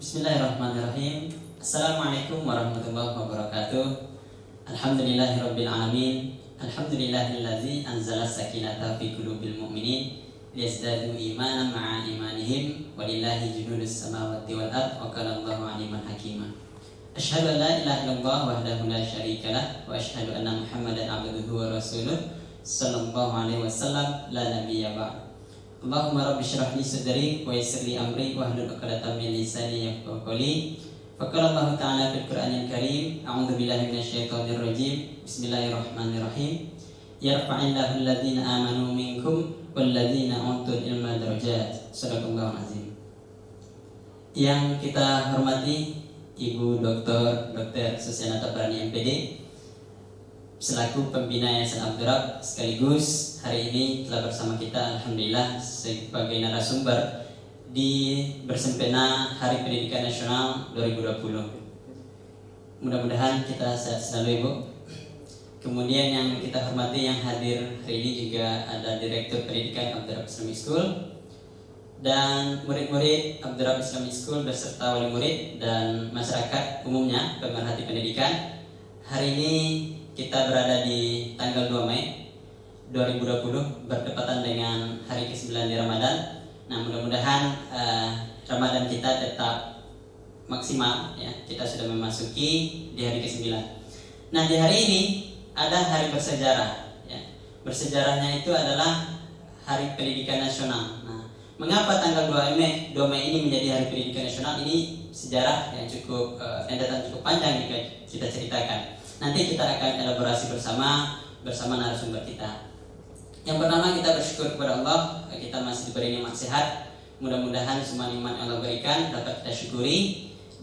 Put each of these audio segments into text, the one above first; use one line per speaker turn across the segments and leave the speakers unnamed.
Bismillahirrahmanirrahim. Assalamualaikum warahmatullahi wabarakatuh. Alhamdulillahirabbil alamin. Alhamdulillahillazi anzala sakinata fi qulubil mu'minin liyazdadu imanan ma'a imanihim walillahi junudus samawati wal ard wa kana Allahu aliman hakima. Asyhadu an la ilaha illallah wahdahu la syarikalah wa asyhadu anna Muhammadan abduhu wa rasuluh sallallahu alaihi wasallam la nabiyya ba'd. Allahumma rabbi syrah li sadri wa yassir li amri wa hlul 'uqdatam min lisani yafqahu qawli. Faqala Allah ta'ala fil Qur'anil Karim, a'udzu billahi minasyaitonir rajim. Bismillahirrahmanirrahim. Yarfa'illahu alladhina amanu minkum walladhina utul ilma darajat. Shadaqallahu azim. Yang kita hormati Ibu Dr. Susiana Tabrani MPD selaku pembina Yayasan Abdurrab, sekaligus hari ini telah bersama kita alhamdulillah sebagai narasumber di bersempena Hari Pendidikan Nasional 2020. Mudah-mudahan kita sehat selalu Ibu. Kemudian yang kita hormati yang hadir hari ini juga ada Direktur Pendidikan Abdurrab Islamic School dan murid-murid Abdurrab Islamic School beserta wali murid dan masyarakat umumnya pemerhati pendidikan. Hari ini kita berada di tanggal 2 Mei 2020 bertepatan dengan hari ke-9 di Ramadan. Nah, mudah-mudahan Ramadan kita tetap maksimal ya. Kita sudah memasuki di hari ke-9. Nah, di hari ini ada hari bersejarah ya. Bersejarahnya itu adalah Hari Pendidikan Nasional. Nah, mengapa tanggal 2 Mei ini menjadi Hari Pendidikan Nasional? Ini sejarah yang cukup rentetan cukup panjang jika kita ceritakan. Nanti kita akan elaborasi bersama narasumber kita. Yang pertama, kita bersyukur kepada Allah, kita masih diberi nikmat sehat. Mudah-mudahan semua nikmat yang Allah berikan dapat kita syukuri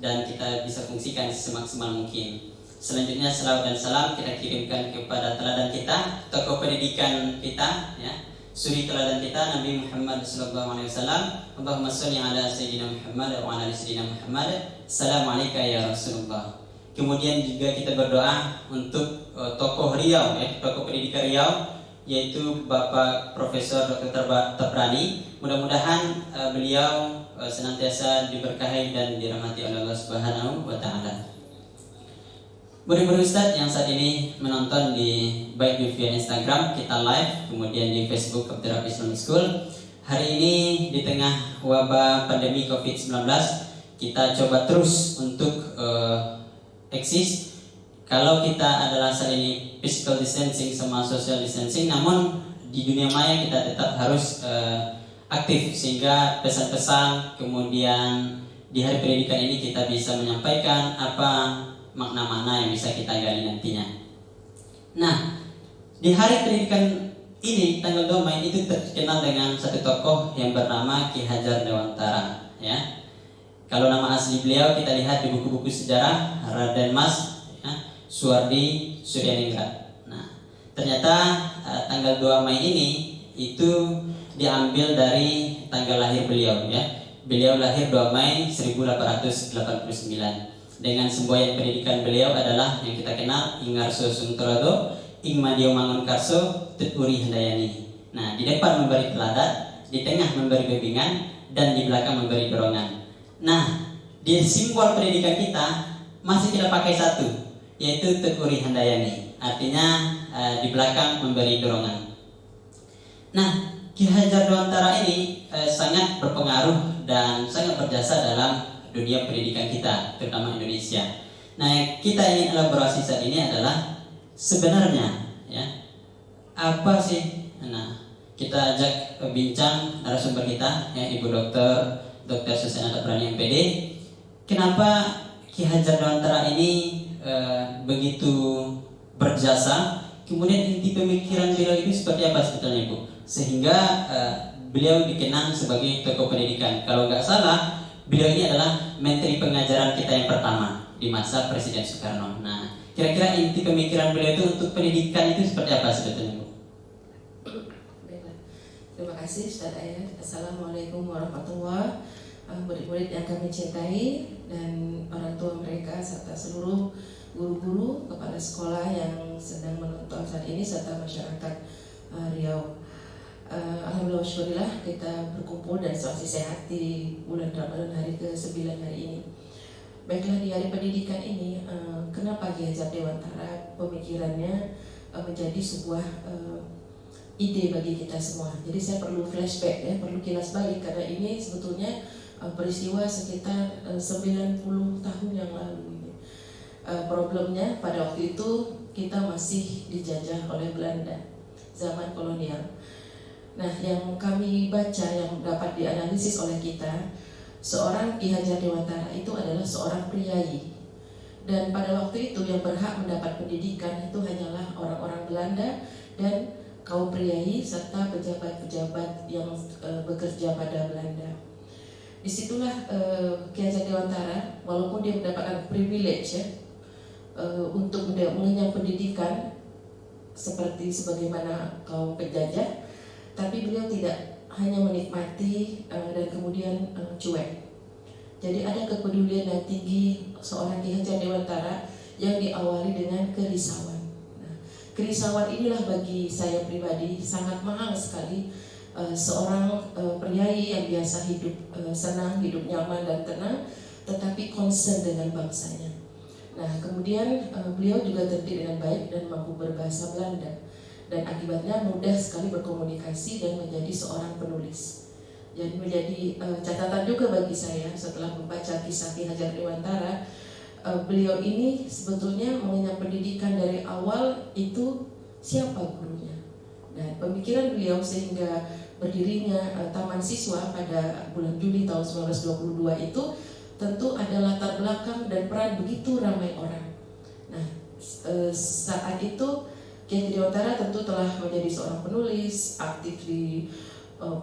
dan kita bisa fungsikan semaksimal mungkin. Selanjutnya salawat dan salam kita kirimkan kepada teladan kita, tokoh pendidikan kita ya, suri teladan kita Nabi Muhammad sallallahu alaihi wasallam. Allahumma shalli ala sayyidina Muhammad wa ala ali sayyidina Muhammad. Assalamualaikum ya Rasulullah. Kemudian juga kita berdoa untuk tokoh Riau ya, tokoh pendidikan Riau, yaitu Bapak Profesor Dr. Tabrani. Mudah-mudahan beliau senantiasa diberkahi dan dirahmati oleh Allah Subhanahu wa taala. Murid-murid Ustadz yang saat ini menonton baik di via Instagram kita live, kemudian di Facebook Abdurrab Islamic School. Hari ini di tengah wabah pandemi Covid-19, kita coba terus untuk eksis. Kalau kita adalah saat ini physical distancing sama social distancing, namun di dunia maya kita tetap harus aktif sehingga pesan-pesan kemudian di hari pendidikan ini kita bisa menyampaikan apa makna-makna yang bisa kita gali nantinya. Nah, di hari pendidikan ini tanggal 2 Mei itu terkenal dengan satu tokoh yang bernama Ki Hajar Dewantara ya. Kalau nama asli beliau kita lihat di buku-buku sejarah Raden Mas ya, Suwardi Suryaningrat. Nah, ternyata tanggal 2 Mei ini itu diambil dari tanggal lahir beliau ya. Beliau lahir 2 Mei 1889. Dengan semboyan pendidikan beliau adalah yang kita kenal Ingarso Sungtorado, Ingmadio Mangunkarso, Tuturi Handayani. Nah, di depan memberi teladan, di tengah memberi bimbingan, dan di belakang memberi dorongan. Nah, di simbol pendidikan kita masih kita pakai satu, yaitu Tekuri Handayani. Artinya di belakang memberi dorongan. Nah, Ki Hajar Dewantara ini sangat berpengaruh dan sangat berjasa dalam dunia pendidikan kita, terutama Indonesia. Nah, yang kita ingin elaborasi saat ini adalah sebenarnya ya, apa sih? Nah, kita ajak bincang narasumber kita ya, Ibu Dr. Susiana Tabrani MPD. Kenapa Ki Hajar Dewantara ini begitu berjasa? Kemudian inti pemikiran beliau itu seperti apa sebetulnya Ibu? Sehingga beliau dikenang sebagai tokoh pendidikan. Kalau nggak salah, beliau ini adalah menteri pengajaran kita yang pertama di masa Presiden Soekarno. Nah, kira-kira inti pemikiran beliau itu untuk pendidikan itu seperti apa sebetulnya Bu?
Terima kasih Ustaz Ayat. Assalamualaikum warahmatullahi wabarakatuh. Murid-murid yang kami cintai dan orang tua mereka serta seluruh guru-guru, kepala sekolah yang sedang menonton saat ini serta masyarakat Riau. Alhamdulillah Alhamdulillah kita berkumpul dan masih sehat di bulan Ramadan hari ke-9 hari ini. Baiklah, di hari pendidikan ini, kenapa Ki Hajar Dewantara pemikirannya menjadi sebuah ide bagi kita semua. Jadi saya perlu flashback ya, perlu kilas balik karena ini sebetulnya peristiwa sekitar 90 tahun yang lalu. Problemnya pada waktu itu kita masih dijajah oleh Belanda, zaman kolonial. Nah, yang kami baca, yang dapat dianalisis oleh kita, seorang Ki Hajar Dewantara itu adalah seorang priyayi. Dan pada waktu itu yang berhak mendapat pendidikan itu hanyalah orang-orang Belanda dan kaum priyayi serta pejabat-pejabat yang bekerja pada Belanda. Disitulah Ki Hajar Dewantara, walaupun dia mendapatkan privilege ya, untuk mengenyam pendidikan seperti sebagaimana kaum penjajah, tapi beliau tidak hanya menikmati dan kemudian cuek. Jadi ada kepedulian yang tinggi seorang Ki Hajar Dewantara yang diawali dengan kerisauan. Nah, kerisauan inilah bagi saya pribadi sangat mahal sekali. Seorang priyayi yang biasa hidup senang, hidup nyaman dan tenang, tetapi concern dengan bangsanya. Nah, kemudian beliau juga terdidik dengan baik dan mampu berbahasa Belanda. Dan akibatnya mudah sekali berkomunikasi dan menjadi seorang penulis. Jadi menjadi catatan juga bagi saya setelah membaca kisah Ki Hajar Dewantara, beliau ini sebetulnya mengenyam pendidikan dari awal itu siapa gurunya. Dan pemikiran beliau sehingga berdirinya Taman Siswa pada bulan Juli tahun 1922 itu tentu ada latar belakang dan peran begitu ramai orang. Nah, saat itu Ki Hajar Dewantara tentu telah menjadi seorang penulis, aktif di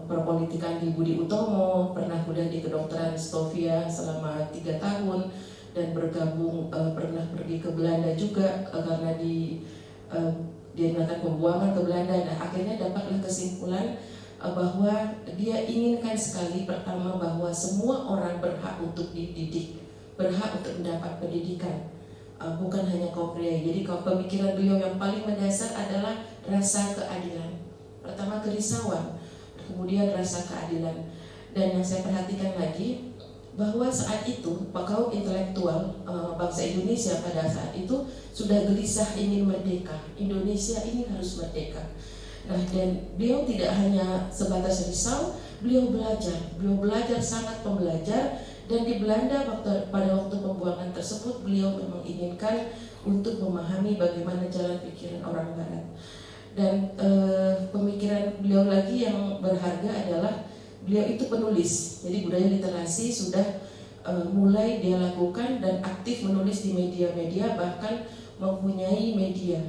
perpolitikan di Budi Utomo, pernah kuliah di kedokteran Stovia selama 3 tahun dan bergabung pernah pergi ke Belanda juga karena dia melakukan pembuangan ke Belanda. Nah, akhirnya dapatlah kesimpulan bahwa dia inginkan sekali pertama bahwa semua orang berhak untuk dididik, berhak untuk mendapat pendidikan. Bukan hanya kaum pria. Jadi pemikiran beliau yang paling mendasar adalah rasa keadilan. Pertama kerisauan, kemudian rasa keadilan. Dan yang saya perhatikan lagi bahwa saat itu kaum intelektual bangsa Indonesia pada saat itu sudah gelisah ingin merdeka. Indonesia ini harus merdeka. Nah, dan beliau tidak hanya sebatas risau, beliau belajar sangat pembelajar. Dan di Belanda pada waktu pembuangan tersebut beliau memang inginkan untuk memahami bagaimana jalan pikiran orang Barat. Dan pemikiran beliau lagi yang berharga adalah beliau itu penulis. Jadi budaya literasi sudah mulai dia lakukan dan aktif menulis di media-media, bahkan mempunyai media.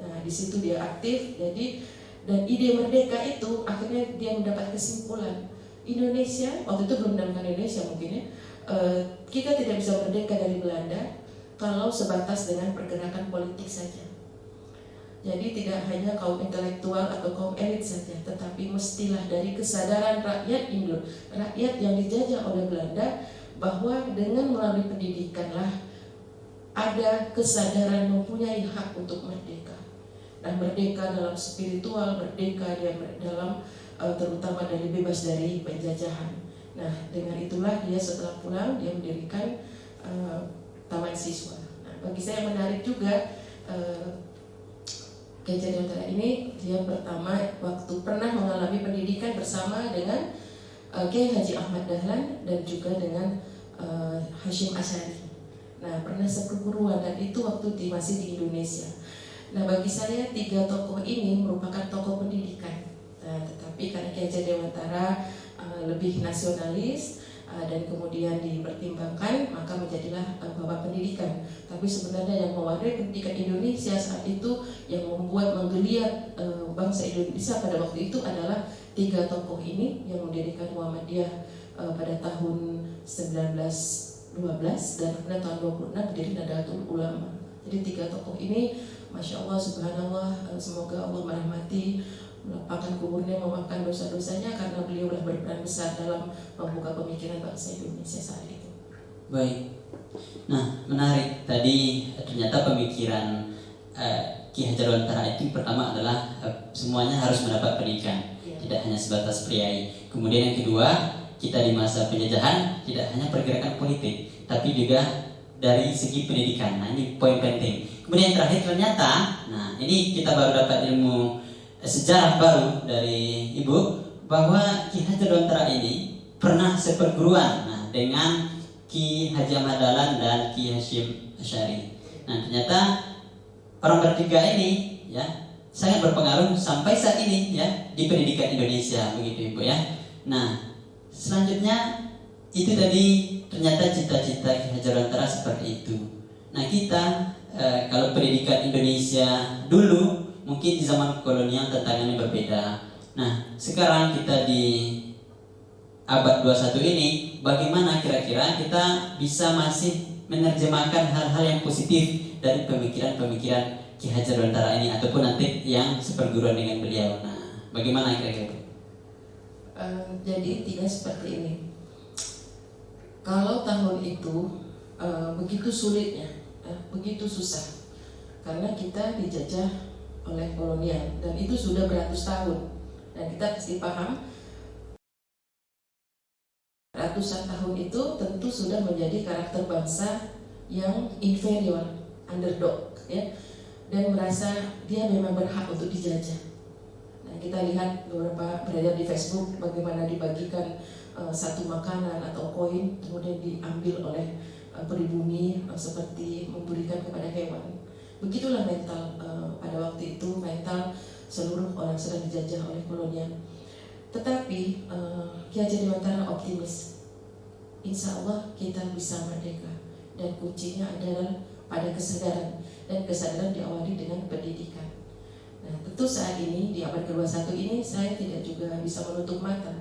Nah, di situ dia aktif. Jadi dan ide merdeka itu akhirnya dia mendapat kesimpulan. Indonesia, waktu itu belum dinamakan Indonesia mungkin ya, kita tidak bisa merdeka dari Belanda kalau sebatas dengan pergerakan politik saja. Jadi tidak hanya kaum intelektual atau kaum elit saja, tetapi mestilah dari kesadaran rakyat rakyat yang dijajah oleh Belanda, bahwa dengan melalui pendidikanlah ada kesadaran mempunyai hak untuk merdeka. Dan merdeka dalam spiritual, merdeka dalam terutama dari bebas dari penjajahan. Nah, dengan itulah dia setelah pulang dia mendirikan Taman Siswa. Nah, bagi saya menarik juga Ki Hajar Dewantara ini, dia pertama waktu pernah mengalami pendidikan bersama dengan Kiai Haji Ahmad Dahlan dan juga dengan Hashim Asy'ari. Nah, pernah seperguruan dan itu waktu masih di Indonesia. Nah, bagi saya 3 tokoh ini merupakan tokoh pendidikan. Nah, tetapi karena Ki Hajar Dewantara lebih nasionalis dan kemudian dipertimbangkan, maka menjadilah Bapak Pendidikan. Tapi sebenarnya yang mewarnai pendidikan Indonesia saat itu, yang membuat menggeliat bangsa Indonesia pada waktu itu adalah 3 tokoh ini yang mendirikan Muhammadiyah pada tahun 1912 dan kemudian tahun 26 berdiri Nahdlatul Ulama. Jadi 3 tokoh ini, Masya Allah, Subhanallah, semoga Allah merahmati, melapangkan kuburnya, memaafkan dosa-dosanya, karena beliau telah berperan besar dalam membuka pemikiran bangsa Indonesia saat itu.
Baik. Nah, menarik. Tadi ternyata pemikiran Ki Hajar Dewantara itu pertama adalah semuanya harus mendapat pendidikan, tidak hanya sebatas priai. Kemudian yang kedua, kita di masa penjajahan tidak hanya pergerakan politik, tapi juga dari segi pendidikan. Nah, ini poin penting. Kemudian yang terakhir ternyata, nah ini kita baru dapat ilmu sejarah baru dari Ibu, bahwa Ki Hajar Dewantara ini pernah seperguruan dengan Ki Haji Ahmad Dahlan dan Ki Hasyim Asy'ari. Nah, ternyata orang bertiga ini ya sangat berpengaruh sampai saat ini ya di pendidikan Indonesia, begitu Ibu ya. Nah, selanjutnya itu tadi ternyata cita-cita Ki Hajar Dewantara seperti itu. Nah, kita kalau pendidikan Indonesia dulu mungkin di zaman kolonial tantangannya berbeda. Nah, sekarang kita di abad 21 ini, bagaimana kira-kira kita bisa masih menerjemahkan hal-hal yang positif dari pemikiran-pemikiran Ki Hajar Dewantara ini ataupun nanti yang seperguruan dengan beliau. Nah, bagaimana kira-kira?
Jadi intinya seperti ini. Kalau tahun itu begitu sulitnya, begitu susah, karena kita dijajah oleh kolonial dan itu sudah beratus tahun. Dan kita pasti paham ratusan tahun itu tentu sudah menjadi karakter bangsa yang inferior, underdog, ya, dan merasa dia memang berhak untuk dijajah. Nah, kita lihat beberapa beredar di Facebook bagaimana dibagikan satu makanan atau koin kemudian diambil oleh pribumi seperti memberikan kepada hewan. Begitulah mental pada waktu itu, mental seluruh orang sedang dijajah oleh kolonial. Tetapi Ki Hajar Dewantara optimis, insya Allah kita bisa merdeka, dan kuncinya adalah pada kesadaran, dan kesadaran diawali dengan pendidikan. Nah, tentu saat ini di abad ke-21 ini saya tidak juga bisa menutup mata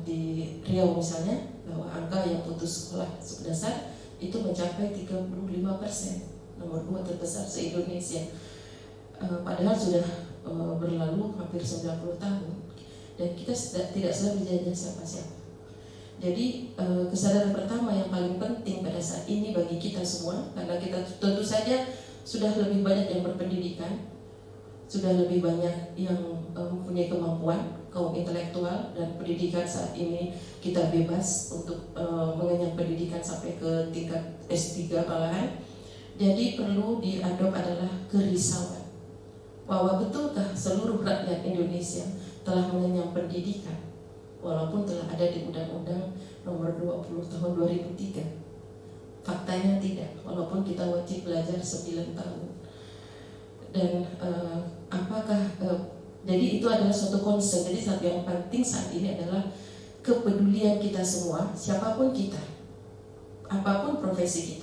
di Riau misalnya bahwa angka yang putus sekolah dasar itu mencapai 35%, nomor 2 terbesar se-Indonesia. Padahal sudah berlalu hampir 90 tahun dan kita tidak sedang dijajah siapa-siapa. Jadi kesadaran pertama yang paling penting pada saat ini bagi kita semua, karena kita tentu saja sudah lebih banyak yang berpendidikan, sudah lebih banyak yang mempunyai kemampuan, kaum intelektual, dan pendidikan saat ini kita bebas untuk mengenyam pendidikan sampai ke tingkat S3 malahan. Jadi perlu diadop adalah kerisauan bahwa betulkah seluruh rakyat Indonesia telah mengenyam pendidikan walaupun telah ada di Undang-Undang Nomor 20 Tahun 2003. Faktanya tidak, walaupun kita wajib belajar 9 tahun. Dan jadi itu adalah suatu concern. Jadi satu yang penting saat ini adalah kepedulian kita semua, siapapun kita, apapun profesi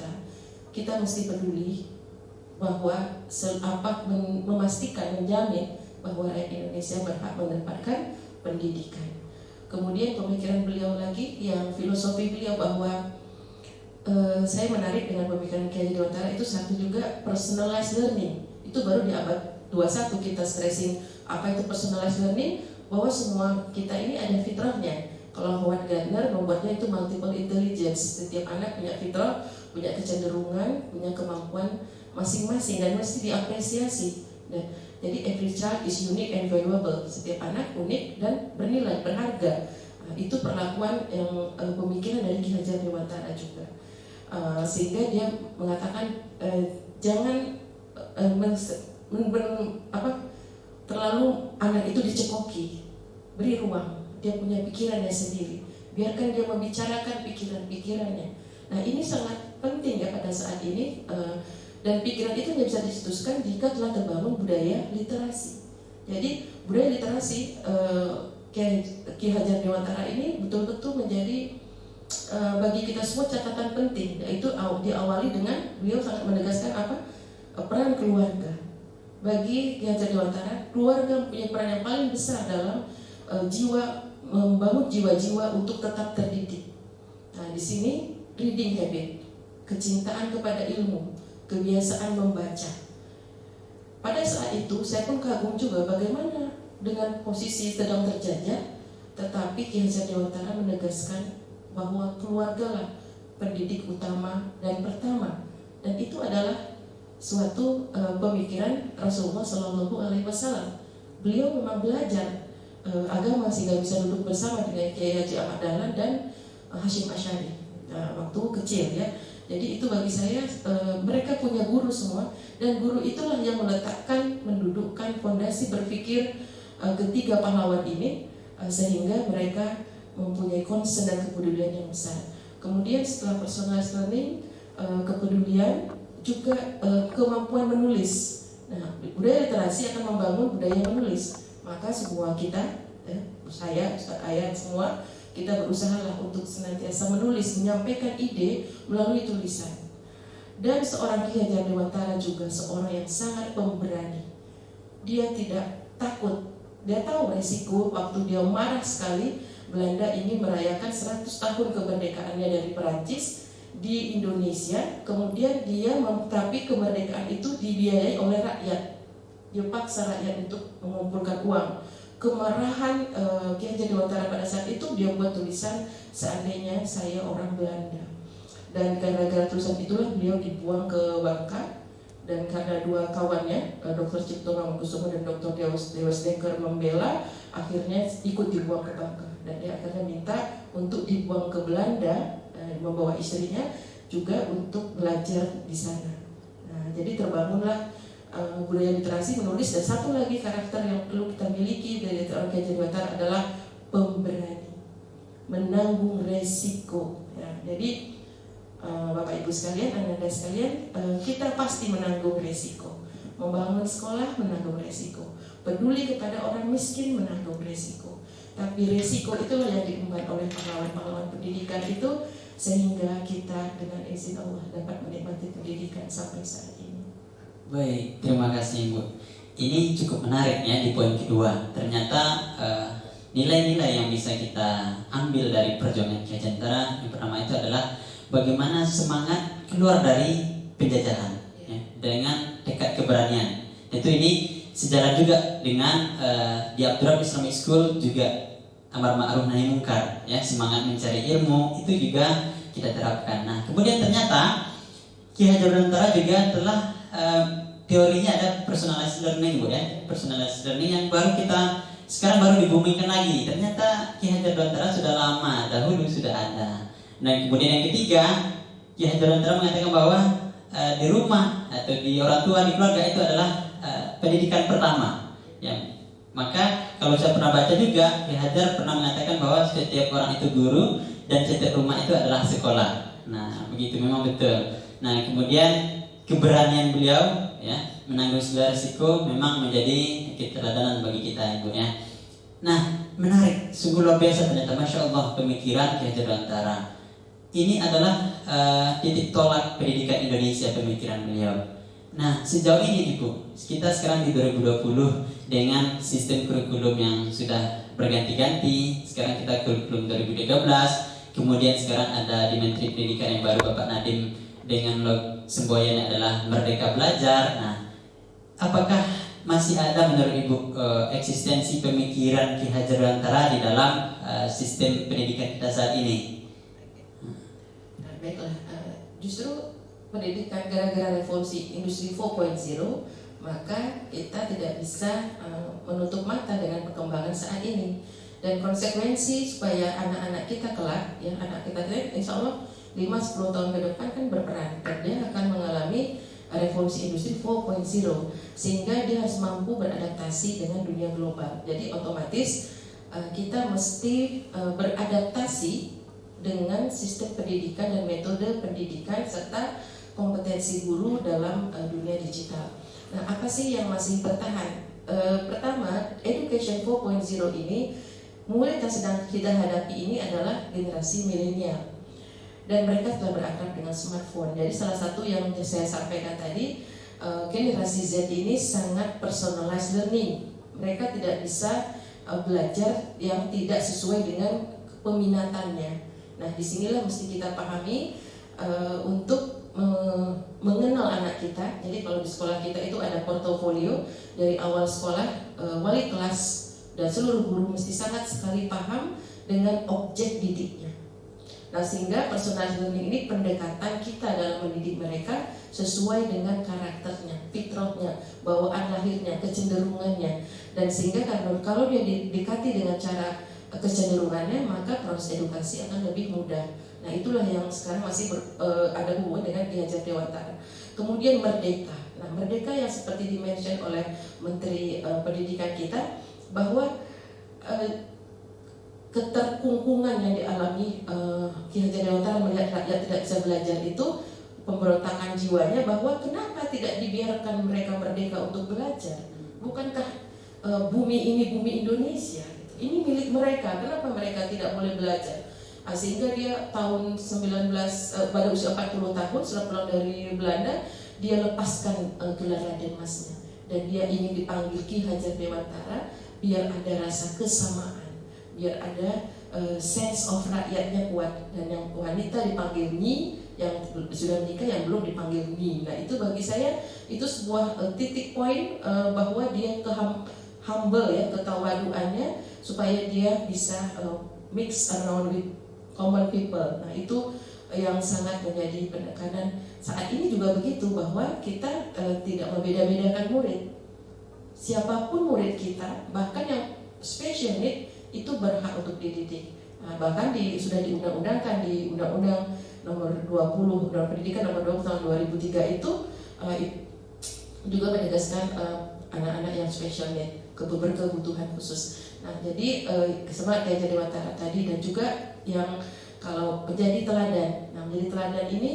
kita mesti peduli bahwa memastikan, menjamin bahwa rakyat Indonesia berhak mendapatkan pendidikan. Kemudian pemikiran beliau lagi, yang filosofi beliau bahwa saya menarik dengan pemikiran Ki Hajar Dewantara itu satu juga personalized learning. Itu baru di abad 21 kita stressing apa itu personalized learning, bahwa semua kita ini ada fitrahnya. Kalau Howard Gardner membuatnya itu multiple intelligence. Setiap anak punya fitrah, punya kecenderungan, punya kemampuan masing-masing dan mesti diapresiasi. Dan jadi every child is unique and valuable. Setiap anak unik dan bernilai, berharga. Itu perlakuan yang pemikiran dari Ki Hajar Dewantara juga. Sehingga dia mengatakan jangan terlalu anak itu dicekoki, beri ruang, dia punya pikirannya sendiri, biarkan dia membicarakan pikiran-pikirannya. Nah, ini sangat penting ya pada saat ini, dan pikiran itu hanya bisa dicetuskan jika telah terbangun budaya literasi. Jadi budaya literasi Ki Hajar Dewantara ini betul-betul menjadi bagi kita semua catatan penting, yaitu diawali dengan beliau sangat menegaskan peran keluarga. Bagi Ki Hajar Dewantara, keluarga punya peran yang paling besar dalam membangun jiwa-jiwa untuk tetap terdidik. Nah, di sini reading habit, kecintaan kepada ilmu, kebiasaan membaca. Pada saat itu saya pun kagum juga bagaimana dengan posisi sedang terjajah, tetapi Ki Hajar Dewantara menegaskan bahwa keluargalah pendidik utama dan pertama, dan itu adalah suatu pemikiran Rasulullah Shallallahu Alaihi Wasallam. Beliau memang belajar agama sehingga bisa duduk bersama dengan Kiai Haji Ahmad Dahlan dan Hashim Asy'ari waktu kecil ya. Jadi itu bagi saya mereka punya guru semua, dan guru itulah yang meletakkan, mendudukkan fondasi berpikir ketiga pahlawan ini sehingga mereka mempunyai concern dan kepedulian yang besar. Kemudian setelah personalized learning, kepedulian juga kemampuan menulis. Nah, budaya literasi akan membangun budaya menulis. Maka semua kita, saya, Ustaz Ayat, semua kita berusaha lah untuk senantiasa menulis, menyampaikan ide melalui tulisan. Dan seorang Ki Hajar Dewantara juga seorang yang sangat pemberani. Dia tidak takut. Dia tahu resiko waktu dia marah sekali. Belanda ingin merayakan 100 tahun kemerdekaannya dari Perancis di Indonesia, kemudian dia tapi kemerdekaan itu dibiayai oleh rakyat. Dia paksa rakyat untuk mengumpulkan uang. Kemarahan Ki Hajar Dewantara pada saat itu, dia buat tulisan seandainya saya orang Belanda. Dan gara-gara tulisan itulah beliau dibuang ke Bangka, dan karena dua kawannya Dr. Cipto Mangunkusumo dan Dr. Dewas Dekker membela, akhirnya ikut dibuang ke Bangka, dan dia akhirnya minta untuk dibuang ke Belanda, membawa istrinya juga untuk belajar di sana. Nah, jadi terbangunlah budaya literasi menulis. Dan satu lagi karakter yang perlu kita miliki dari seorang Ki Hajar Dewantara adalah pemberani, menanggung resiko. Ya, jadi Bapak Ibu sekalian, Anda sekalian, kita pasti menanggung resiko. Membangun sekolah menanggung resiko, peduli kepada orang miskin menanggung resiko. Tapi resiko itulah yang diemban oleh pahlawan-pahlawan pendidikan itu, sehingga kita dengan izin Allah dapat menikmati pendidikan sampai saat ini.
Baik, terima kasih Bu. Ini cukup menarik ya di poin kedua. Ternyata nilai-nilai yang bisa kita ambil dari perjuangan Ki Hajar Dewantara yang pertama itu adalah bagaimana semangat keluar dari penjajahan ya, dengan tekad keberanian. Itu ini sejalan juga dengan di Abdurrahman Islamic School juga amar ma'ruf nahi mungkar ya, semangat mencari ilmu itu juga kita terapkan. Nah, kemudian ternyata Ki Hajar Dewantara juga telah teorinya ada personalized learning Bu ya, personalized learning yang sekarang baru dibumikan lagi. Ternyata Ki Hajar Dewantara sudah lama dahulu sudah ada. Nah, kemudian yang ketiga, Ki Hajar Dewantara mengatakan bahwa di rumah atau di orang tua, di keluarga itu adalah pendidikan pertama ya. Maka kalau saya pernah baca juga, Ki Hajar pernah mengatakan bahwa setiap orang itu guru dan setiap rumah itu adalah sekolah. Nah, begitu memang betul. Nah, kemudian keberanian beliau ya menanggung segala risiko memang menjadi keteladanan bagi kita Ibu ya. Nah, menarik, sungguh luar biasa ternyata, Masya Allah, pemikiran Ki Hajar Dewantara. Ini adalah titik tolak pendidikan Indonesia, pemikiran beliau. Nah, sejauh ini Ibu, kita sekarang di 2020 dengan sistem kurikulum yang sudah berganti-ganti. Sekarang kita kurikulum 2013, kemudian sekarang ada di Menteri Pendidikan yang baru Bapak Nadiem dengan semboyannya adalah Merdeka Belajar. Nah, apakah masih ada menurut Ibu eksistensi pemikiran Ki Hajar Dewantara di dalam sistem pendidikan kita saat ini?
Nah, baiklah, justru pendidikan gara-gara revolusi industri 4.0, maka kita tidak bisa menutup mata dengan perkembangan saat ini. Dan konsekuensi supaya anak-anak kita kelak, ya anak kita insya Allah 5-10 tahun ke depan kan berperan, dan dia akan mengalami revolusi industri 4.0, sehingga dia harus mampu beradaptasi dengan dunia global. Jadi otomatis kita mesti beradaptasi dengan sistem pendidikan dan metode pendidikan serta kompetensi guru dalam dunia digital. Nah, apa sih yang masih bertahan? Pertama, education 4.0 ini murid yang sedang kita hadapi ini adalah generasi milenial, dan mereka telah berakrab dengan smartphone. Jadi salah satu yang saya sampaikan tadi, generasi Z ini sangat personalized learning. Mereka tidak bisa belajar yang tidak sesuai dengan peminatannya. Nah, disinilah mesti kita pahami untuk mengenal anak kita. Jadi kalau di sekolah kita itu ada portofolio dari awal sekolah, wali kelas dan seluruh guru mesti sangat sekali paham dengan objek didiknya. Nah, sehingga personal learning ini pendekatan kita dalam mendidik mereka sesuai dengan karakternya, fitrahnya, bawaan lahirnya, kecenderungannya. Dan sehingga kalau dia didekati dengan cara kecenderungannya, maka proses edukasi akan lebih mudah. Nah, itulah yang sekarang masih ada hubungan dengan Ki Hajar Dewantara. Kemudian merdeka. Nah, merdeka yang seperti dimention oleh Menteri Pendidikan kita, bahwa keterkungkungan yang dialami Ki Hajar Dewantara melihat rakyat tidak bisa belajar itu pemberontakan jiwanya, bahwa kenapa tidak dibiarkan mereka merdeka untuk belajar? Bukankah bumi ini bumi Indonesia? Ini milik mereka, kenapa mereka tidak boleh belajar? Sehingga dia tahun 19 pada usia 40 tahun setelah pulang dari Belanda, dia lepaskan gelar Raden Masnya, dan dia ingin dipanggil Ki Hajar Dewantara biar ada rasa kesamaan, biar ada sense of rakyatnya kuat. Dan yang wanita dipanggil Nyi, yang sudah menikah yang belum dipanggil Nyi. Nah, itu bagi saya itu sebuah titik poin bahwa dia humble ya, ketawaduannya, supaya dia bisa mix around with common people. Nah, itu yang sangat menjadi penekanan saat ini juga begitu, bahwa kita tidak membeda-bedakan murid. Siapapun murid kita, bahkan yang special need itu berhak untuk dididik. Nah, bahkan sudah diundang-undangkan di Undang-Undang Nomor 20 Undang Pendidikan Nomor 20 tahun 2003 itu juga menegaskan anak-anak yang special need, berkebutuhan khusus. Nah, jadi semangat Ki Hajar Dewantara tadi, dan juga yang kalau menjadi teladan. Nah, menjadi teladan ini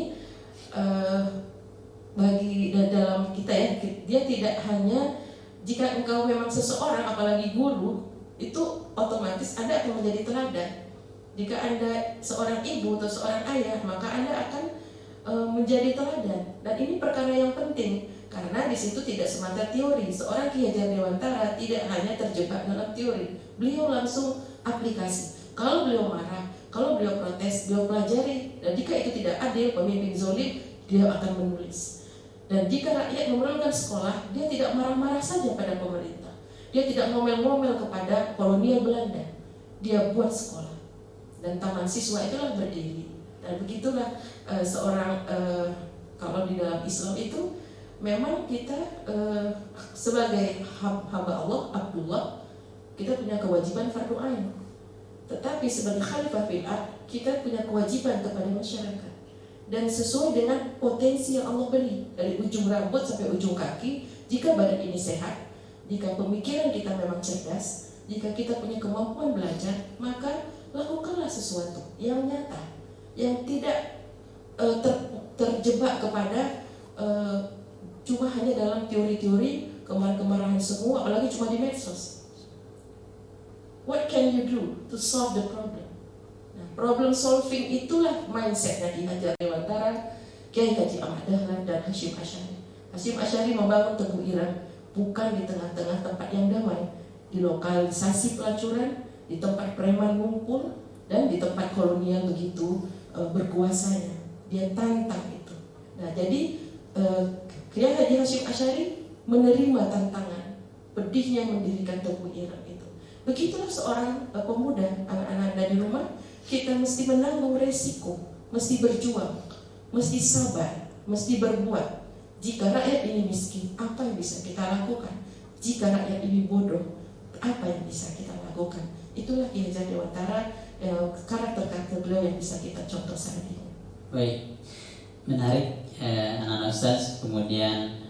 bagi dalam kita ya, dia tidak hanya jika engkau memang seseorang, apalagi guru, itu otomatis Anda akan menjadi teladan. Jika Anda seorang ibu atau seorang ayah, maka Anda akan menjadi teladan. Dan ini perkara yang penting, karena di situ tidak semata teori. Seorang Ki Hajar Dewantara tidak hanya terjebak dalam teori, beliau langsung aplikasi. Kalau beliau marah, kalau beliau protes, beliau pelajari. Dan jika itu tidak adil, pemimpin zalim, dia akan menulis. Dan jika rakyat memerlukan sekolah, dia tidak marah-marah saja pada pemerintah. Dia tidak ngomel-ngomel kepada kolonial Belanda. Dia buat sekolah. Dan taman siswa itulah berdiri. Dan begitulah seorang kalau di dalam Islam itu memang kita sebagai hamba Allah, Abdullah, kita punya kewajiban fardu ain. Tetapi sebagai khalifah fil ard, kita punya kewajiban kepada masyarakat. Dan sesuai dengan potensi yang Allah beri, dari ujung rambut sampai ujung kaki. Jika badan ini sehat, jika pemikiran kita memang cerdas, jika kita punya kemampuan belajar, maka lakukanlah sesuatu yang nyata, yang tidak terjebak kepada cuma hanya dalam teori-teori, kemarahan semua, apalagi cuma di medsos. What can you do to solve the problem? Nah, problem solving itulah mindsetnya Ki Hajar Dewantara, Kiai Haji Ahmad Dahlan, dan Hasyim Asy'ari. Hasyim Asy'ari membangun Teguh Ireng bukan di tengah-tengah tempat yang damai, di lokalisasi pelacuran, di tempat preman ngumpul, dan di tempat kolonial begitu berkuasanya. Dia tantang itu. Nah, jadi Kiai Haji Hasyim Asy'ari menerima tantangan, pedihnya mendirikan Teguh Ireng itu. Begitulah seorang pemuda, anak-anak Anda di rumah, kita mesti menanggung resiko, mesti berjuang, mesti sabar, mesti berbuat. Jika rakyat ini miskin, apa yang bisa kita lakukan? Jika rakyat ini bodoh, apa yang bisa kita lakukan? Itulah Ki Hajar Dewantara, karakter-karakter beliau yang bisa kita contoh saat ini.
Baik, menarik anak-anak Ustaz, kemudian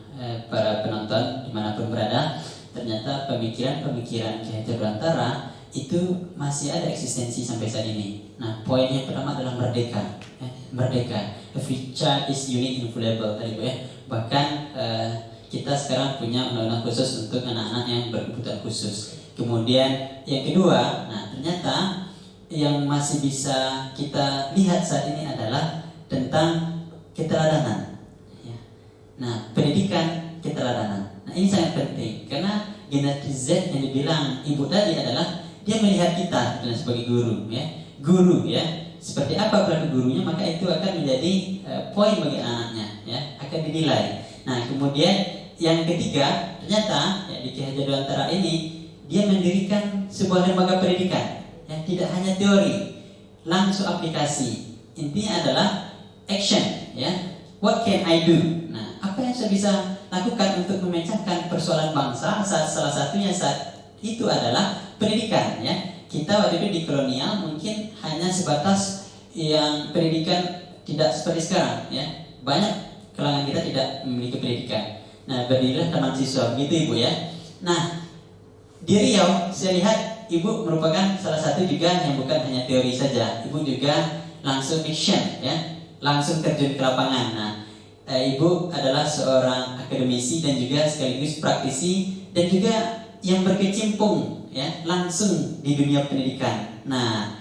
para penonton dimanapun berada. Ternyata pemikiran-pemikiran Ki Hajar Dewantara itu masih ada eksistensi sampai saat ini. Nah, poin yang pertama adalah merdeka. Merdeka. Every child is unique and valuable tadi Bu ya. Bahkan kita sekarang punya undang-undang khusus untuk anak-anak yang berkebutuhan khusus. Kemudian yang kedua, nah ternyata yang masih bisa kita lihat saat ini adalah tentang keteladanan. Nah, pendidikan keteladanan. Nah, ini sangat penting karena generasi Z yang dibilang ibu tadi adalah dia melihat kita sebagai guru, ya. Guru, ya. Seperti apa peran gurunya, maka itu akan menjadi poin bagi anaknya, ya, akan dinilai. Nah, kemudian yang ketiga, ternyata ya, di Ki Hajar Dewantara ini dia mendirikan sebuah lembaga pendidikan, ya, tidak hanya teori, langsung aplikasi. Intinya adalah action, ya. What can I do? Nah, apa yang saya bisa lakukan untuk memecahkan persoalan bangsa? Salah satunya saat itu adalah pendidikan, ya. Kita waktu itu di kolonial mungkin hanya sebatas yang pendidikan tidak seperti sekarang, ya. Banyak kalangan kita tidak memiliki pendidikan. Nah, berdirilah taman siswa, gitu Ibu, ya. Nah, di Riau saya lihat Ibu merupakan salah satu juga yang bukan hanya teori saja. Ibu juga langsung action, ya, langsung terjun ke lapangan. Nah, Ibu adalah seorang akademisi dan juga sekaligus praktisi dan juga yang berkecimpung, ya, langsung di dunia pendidikan. Nah,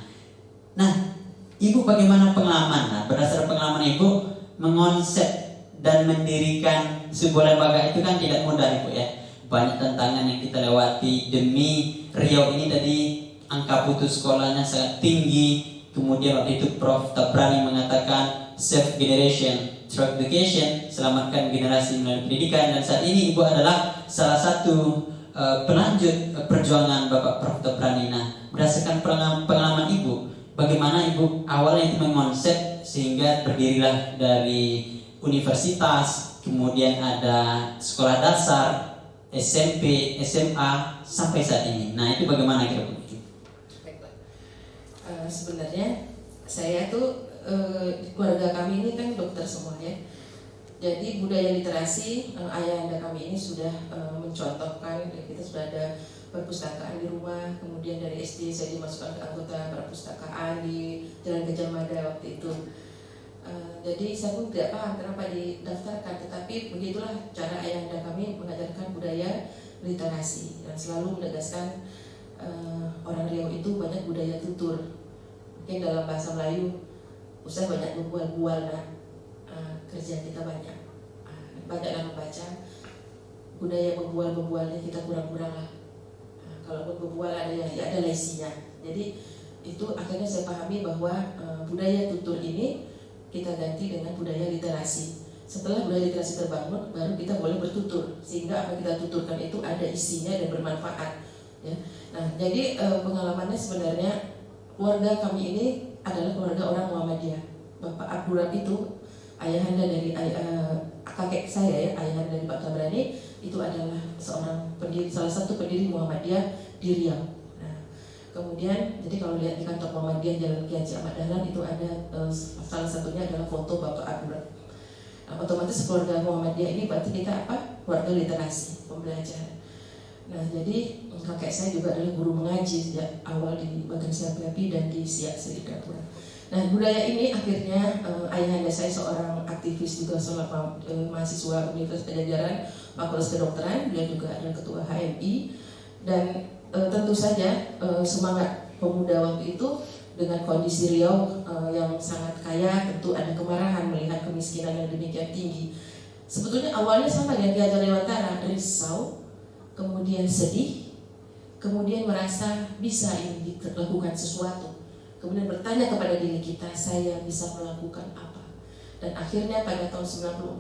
Ibu bagaimana pengalaman? Nah, berdasarkan pengalaman Ibu mengonsep dan mendirikan sebuah lembaga itu kan tidak mudah Ibu, ya. Banyak tantangan yang kita lewati demi Riau ini. Tadi angka putus sekolahnya sangat tinggi. Kemudian waktu itu Prof. Tabrani mengatakan save generation through education, selamatkan generasi melalui pendidikan. Dan saat ini Ibu adalah salah satu pelanjut perjuangan Bapak Prof. Tabrani. Nah, berdasarkan pengalaman Ibu, bagaimana Ibu awalnya itu mengonsep sehingga berdirilah dari universitas, kemudian ada sekolah dasar, SMP, SMA sampai saat ini. Nah, itu bagaimana kira-kira?
Baiklah. Sebenarnya saya tuh keluarga kami ini kan dokter semua, ya. Jadi budaya literasi ayahanda kami ini sudah mencontohkan. Kita sudah ada perpustakaan di rumah. Kemudian dari SD saya dimasukkan ke anggota perpustakaan di Jalan Gajah Mada waktu itu. Jadi saya pun tidak paham kenapa didaftarkan, tetapi begitulah cara ayahanda kami mengajarkan budaya literasi dan selalu menegaskan orang Riau itu banyak budaya tutur. Mungkin dalam bahasa Melayu, usah banyak berbual-bual, nah, kerja kita banyak, banyaklah membaca. Budaya berbual-berbualnya kita kurang-kurang lah. Kalaupun berbual ada lesinya. Jadi itu akhirnya saya pahami bahwa budaya tutur ini kita ganti dengan budaya literasi. Setelah budaya literasi terbangun, baru kita boleh bertutur, sehingga apa yang kita tuturkan itu ada isinya dan bermanfaat, ya. Nah, jadi pengalamannya sebenarnya keluarga kami ini adalah keluarga orang Muhammadiyah. Bapak Abdurrahman itu ayahanda dari kakek saya, ya, ayahanda dari Pak Tabrani itu adalah salah satu pendiri Muhammadiyah di Riau. Kemudian, jadi kalau lihat di kantor Muhammadiyah Jalan Kiai Haji Ahmad Dahlan itu ada salah satunya adalah foto Bapak Abdurrahman. Otomatis keluarga Muhammadiyah ini berarti kita apa? Keluarga literasi, pembelajaran. Nah, jadi kakek saya juga adalah guru mengaji sejak awal di Bagan Siapi dan di Siak Singapura. Nah, budaya ini akhirnya ayahanda saya seorang aktivis juga selama mahasiswa Universitas Pajajaran Fakultas Kedokteran, dia juga adalah ketua HMI dan tentu saja semangat pemuda waktu itu dengan kondisi Riau yang sangat kaya, tentu ada kemarahan melihat kemiskinan yang demikian tinggi. Sebetulnya awalnya sama dengan Ki Hajar Dewantara, risau, kemudian sedih, kemudian merasa bisa ini dilakukan sesuatu, kemudian bertanya kepada diri kita, saya bisa melakukan apa? Dan akhirnya pada tahun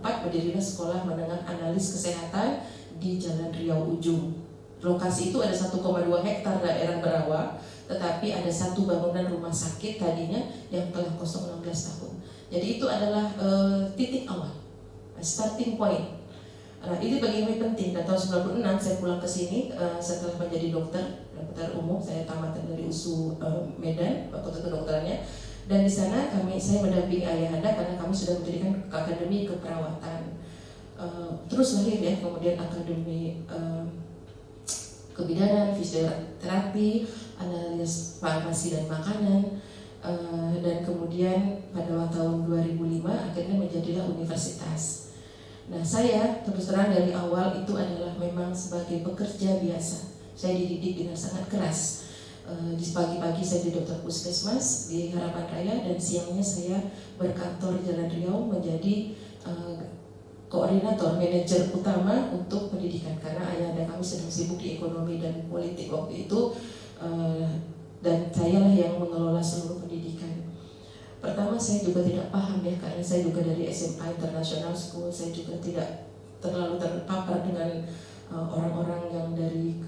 94 berdirilah Sekolah Menengah Analis Kesehatan di Jalan Riau Ujung. Lokasi itu ada 1,2 hektar daerah Berawa, tetapi ada satu bangunan rumah sakit tadinya yang telah kosong 16 tahun. Jadi itu adalah titik awal, starting point. Nah, ini bagi kami penting. Dan tahun 96 saya pulang ke sini setelah menjadi dokter umum. Saya tamatan dari USU Medan, Fakultas Kedokterannya. Dan di sana saya mendampingi ayahanda karena kami sudah mendirikan akademi keperawatan. Terus lahir, ya, kemudian akademi kebidanan, fisioterapi, analis farmasi dan makanan, dan kemudian pada tahun 2005 akhirnya menjadilah universitas. Nah, saya terus terang dari awal itu adalah memang sebagai pekerja biasa. Saya dididik dengan sangat keras. Di pagi-pagi saya di dokter puskesmas di Harapan Raya dan siangnya saya berkantor di Jalan Riau menjadi koordinator, manajer utama untuk pendidikan karena ayahanda kami sedang sibuk di ekonomi dan politik waktu itu, dan sayalah yang mengelola seluruh pendidikan. Pertama saya juga tidak paham, ya, karena saya juga dari SMA International School, saya juga tidak terlalu terpapar dengan orang-orang yang dari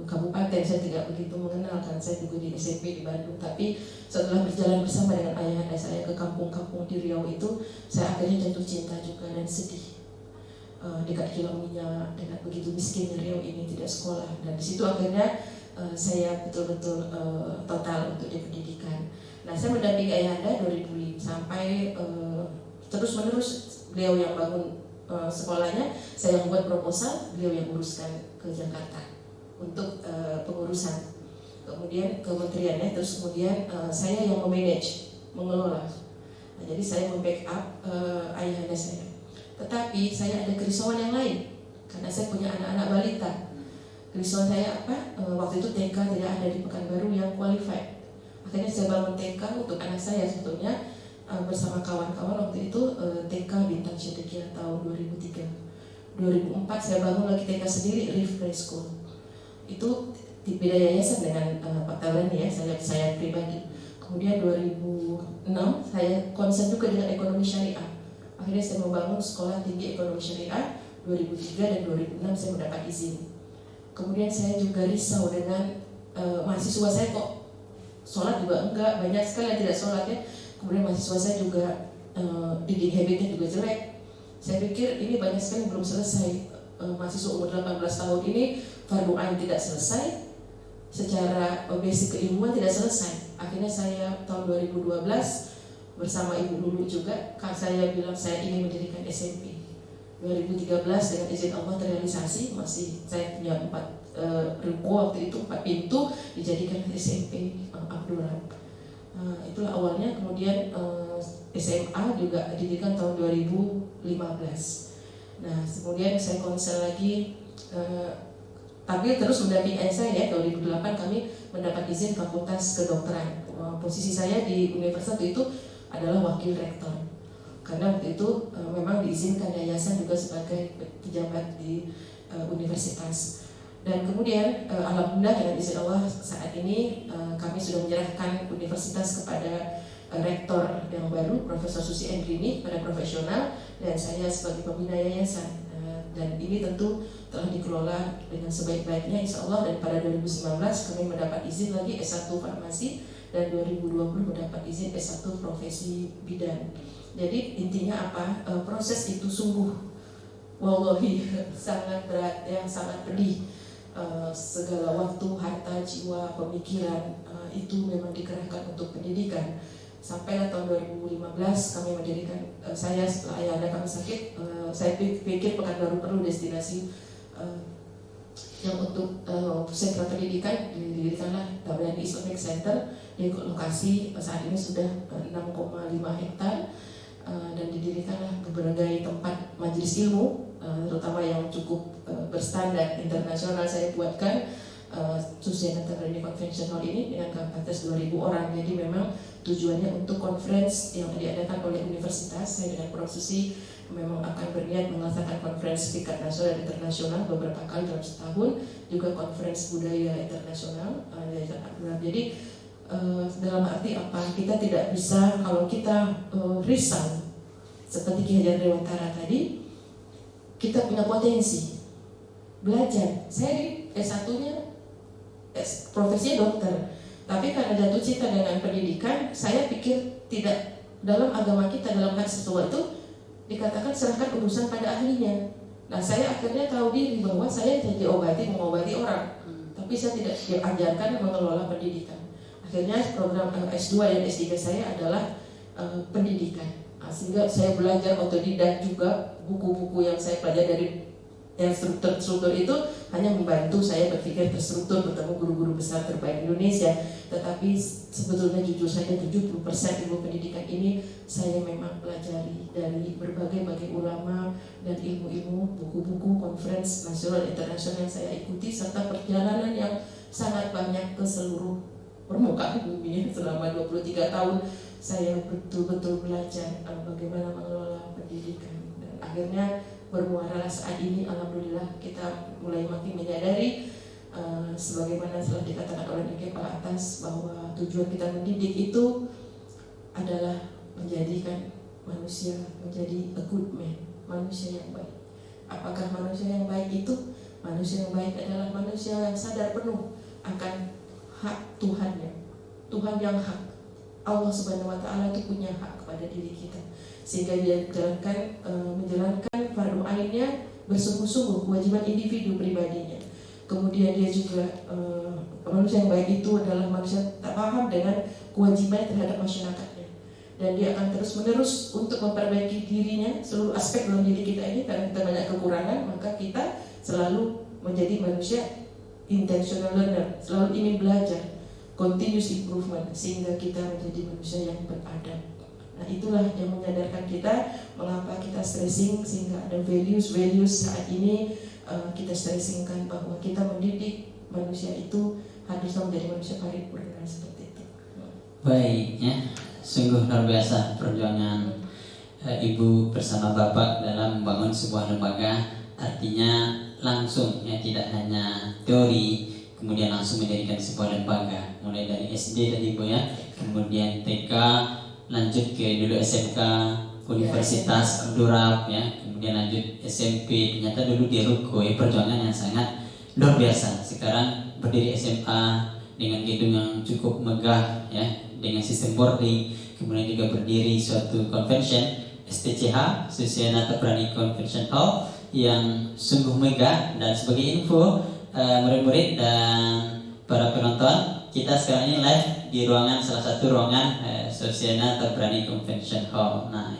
kabupaten saya tidak begitu mengenal, kan saya juga di SMP di Bandung. Tapi setelah berjalan bersama dengan ayahanda saya ke kampung-kampung di Riau itu, saya akhirnya jatuh cinta juga dan sedih. Dekat kilang minyak, dengan begitu miskinnya Riau ini tidak sekolah, dan di situ akhirnya saya betul-betul total untuk di pendidikan. Nah, saya mendampingi ayahanda 2005 sampai terus-menerus beliau yang bangun sekolahnya, saya yang buat proposal, beliau yang uruskan ke Jakarta untuk pengurusan. Kemudian kementeriannya, terus kemudian saya yang memanage, mengelola. Nah, jadi saya membackup ayahanda saya. Tetapi saya ada kerisauan yang lain karena saya punya anak-anak balita. Kerisauan saya apa? Waktu itu TK tidak ada di Pekanbaru yang qualified. Akhirnya saya bangun TK untuk anak saya sebetulnya. Bersama kawan-kawan waktu itu TK Bintang Cedekia tahun 2003. 2004 saya bangun lagi TK sendiri, Live Preschool. Itu beda yayasan dengan Pak Tabrani ya, saya pribadi. Kemudian 2006 saya konsen juga dengan ekonomi syariah. Akhirnya saya membangun sekolah tinggi ekonomi syariah 2003 dan 2006 saya mendapat izin. Kemudian saya juga risau dengan mahasiswa saya, kok sholat juga enggak, banyak sekali yang tidak sholat ya. Kemudian mahasiswa saya juga didik habitnya juga jelek. Saya pikir ini banyak sekali yang belum selesai. Mahasiswa umur 18 tahun ini fardu ain tidak selesai, secara basic keilmuan tidak selesai. Akhirnya saya tahun 2012 bersama Ibu Lulu juga, saya bilang saya ingin mendirikan SMP. 2013 dengan izin Allah terrealisasi, masih saya punya 4 ruko waktu itu, 4 pintu, dijadikan SMP Abdurrahman. Itulah awalnya. Kemudian SMA juga didirikan tahun 2015. Nah, kemudian saya konsen lagi, tapi terus mendampingi ayah saya ya. 2008 kami mendapat izin fakultas kedokteran. Posisi saya di universitas itu adalah wakil rektor. Karena waktu itu memang diizinkan yayasan juga sebagai pejabat di universitas. Dan kemudian alhamdulillah dengan izin Allah saat ini kami sudah menyerahkan universitas kepada rektor yang baru, Profesor Susi Endrini, pada profesional, dan saya sebagai pembina yayasan. Dan ini tentu telah dikelola dengan sebaik-baiknya insya Allah. Dan pada 2019 kami mendapat izin lagi S1 Farmasi, dan 2020 mendapat izin S1 Profesi Bidan. Jadi intinya apa? Proses itu sungguh wallahi sangat berat, yang sangat pedih. Segala waktu, harta, jiwa, pemikiran itu memang dikerahkan untuk pendidikan. Sampailah tahun 2015 kami mendirikan, saya setelah ayahanda kami sakit, saya pikir Pekanbaru perlu destinasi yang untuk sentra pendidikan. Didirikanlah Tabrani Islamic Center di lokasi saat ini sudah 6,5 hektar, dan didirikanlah berbagai tempat majelis ilmu, terutama yang cukup berstandar internasional. Saya buatkan Susiana Tabrani Konvensional ini dengan kapasitas 2.000 orang. Jadi memang tujuannya untuk conference yang diadakan oleh universitas. Saya dengan Prof. Susi memang akan berniat melaksanakan conference tingkat nasional dan internasional beberapa kali dalam setahun, juga conference budaya internasional. Jadi dalam arti apa? Kita tidak bisa kalau kita risau seperti Ki Hajar Dewantara tadi. Kita punya potensi belajar. Saya di S1-nya profesinya dokter, tapi karena jatuh cinta dengan pendidikan, saya pikir tidak, dalam agama kita, dalam hadis Rasulullah itu dikatakan serahkan urusan pada ahlinya. Nah, saya akhirnya tahu diri bahwa saya jadi mengobati orang, tapi saya tidak diajarkan mengelola pendidikan. Akhirnya program S2 dan S3 saya adalah pendidikan. Sehingga saya belajar otodidak juga. Buku-buku yang saya pelajari dari yang struktur itu hanya membantu saya berpikir terstruktur, bertemu guru-guru besar terbaik Indonesia. Tetapi sebetulnya jujur saja 70% ilmu pendidikan ini saya memang pelajari dari berbagai ulama dan ilmu-ilmu, buku-buku, conference nasional dan internasional yang saya ikuti, serta perjalanan yang sangat banyak ke seluruh permukaan bumi. Selama 23 tahun saya betul-betul belajar bagaimana mengelola pendidikan. Dan akhirnya bermuara saat ini, alhamdulillah kita mulai makin menyadari sebagaimana telah dikatakan oleh kepala atas, bahwa tujuan kita mendidik itu adalah menjadikan manusia menjadi a good man, manusia yang baik. Apakah manusia yang baik itu Manusia yang baik adalah manusia yang sadar penuh akan hak Tuhannya. Tuhan yang hak, Allah Subhanahu wa Ta'ala itu punya hak kepada diri kita, sehingga dia menjalankan fardu ainnya bersungguh-sungguh, kewajiban individu pribadinya. Kemudian dia juga manusia yang baik itu adalah manusia tak paham dengan kewajiban terhadap masyarakatnya, dan dia akan terus-menerus untuk memperbaiki dirinya seluruh aspek dalam diri kita ini. Karena kita banyak kekurangan, maka kita selalu menjadi manusia intentional learner, selalu ingin belajar, continuous improvement, sehingga kita menjadi manusia yang beradab. Nah, itulah yang menyadarkan kita mengapa kita stressing, sehingga ada values saat ini kita stressingkan bahwa kita mendidik manusia itu harusnya menjadi manusia paripurna seperti itu.
Baik ya, sungguh luar biasa perjuangan Ibu bersama Bapak dalam membangun sebuah lembaga. Artinya langsung ya, tidak hanya teori, kemudian langsung menjadikan sebuah lembaga, mulai dari SD tadi Bu ya, kemudian TK, lanjut ke dulu SMK, Universitas Abdurrahman ya, kemudian lanjut SMP. Ternyata dulu di Ruko ya, perjuangan yang sangat luar biasa. Sekarang berdiri SMA dengan gedung yang cukup megah ya, dengan sistem boarding, kemudian juga berdiri suatu convention STCH, Susiana Tabrani Convention Hall, yang sungguh megah. Dan sebagai info murid-murid dan para penonton, kita sekarang ini live di ruangan, salah satu ruangan Susiana Tabrani Convention Hall. Nah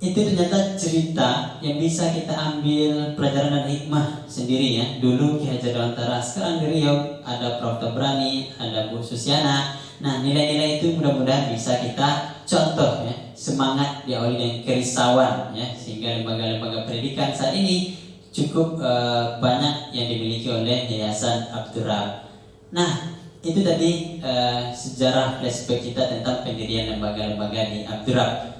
itu ternyata cerita yang bisa kita ambil pelajaran dan hikmah sendiri ya. Dulu Ki Hajar Dewantara, sekarang di Riau ada Prof. Tabrani, ada Bu Susiana. Nah, nilai-nilai itu mudah-mudahan bisa kita contoh ya, semangat diawali dengan kerisauan ya, sehingga lembaga-lembaga pendidikan saat ini cukup banyak yang dimiliki oleh Yayasan Abdurrahman. Nah, itu tadi sejarah flashback kita tentang pendirian lembaga-lembaga di Abdurrahman.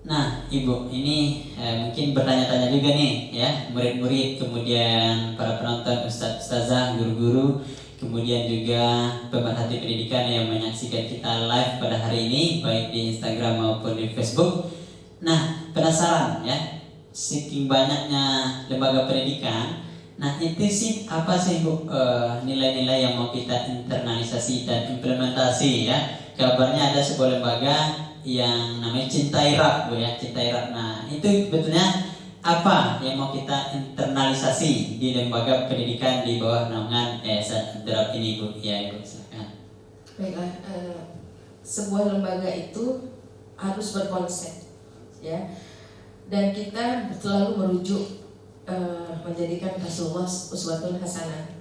Nah, Ibu, ini mungkin bertanya-tanya juga nih ya, murid-murid, kemudian para penonton, ustaz-ustazah, guru-guru, kemudian juga pemerhati pendidikan yang menyaksikan kita live pada hari ini, baik di Instagram maupun di Facebook. Nah, penasaran ya, saking banyaknya lembaga pendidikan. Nah, itu sih apa sih Bu nilai-nilai yang mau kita internalisasi dan implementasi ya? Kabarnya ada sebuah lembaga yang namanya Cintai Rak Bu ya, Cintai Rak. Nah, itu betulnya apa yang mau kita internalisasi di lembaga pendidikan di bawah naungan Yayasan Abdurrahman ini Bu? Ya Ibu, silakan.
Baiklah, sebuah lembaga itu harus berkonsep ya, dan kita selalu merujuk menjadikan Rasulullah uswatun hasanah.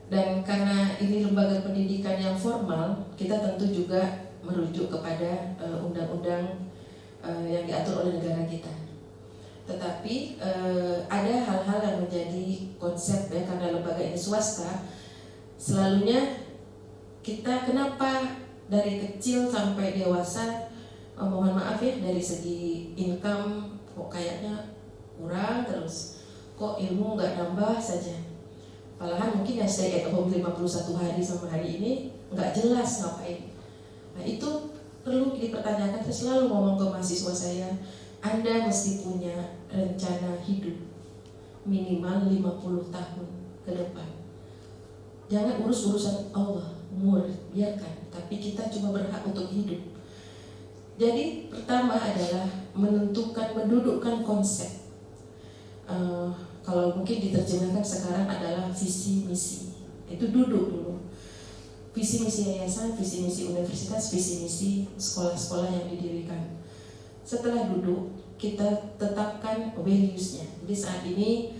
Dan karena ini lembaga pendidikan yang formal, kita tentu juga merujuk kepada undang-undang yang diatur oleh negara kita. Tetapi ada hal-hal yang menjadi konsep ya, karena lembaga ini swasta. Selalunya kita kenapa dari kecil sampai dewasa, mohon maaf ya, dari segi income kok kayaknya kurang terus, kok ilmu nggak nambah saja. Malahan mungkin yang stay at home 51 hari sama hari ini nggak jelas ngapain. Nah, itu perlu dipertanyakan. Saya selalu ngomong ke mahasiswa saya, Anda mesti punya rencana hidup minimal 50 tahun ke depan. Jangan urus-urusan Allah, umur, biarkan. Tapi kita cuma berhak untuk hidup. Jadi pertama adalah mendudukkan konsep. Kalau mungkin diterjemahkan sekarang adalah visi misi. Itu duduk dulu. Visi misi yayasan, visi misi universitas, visi misi sekolah-sekolah yang didirikan. Setelah duduk, kita tetapkan values-nya. Jadi saat ini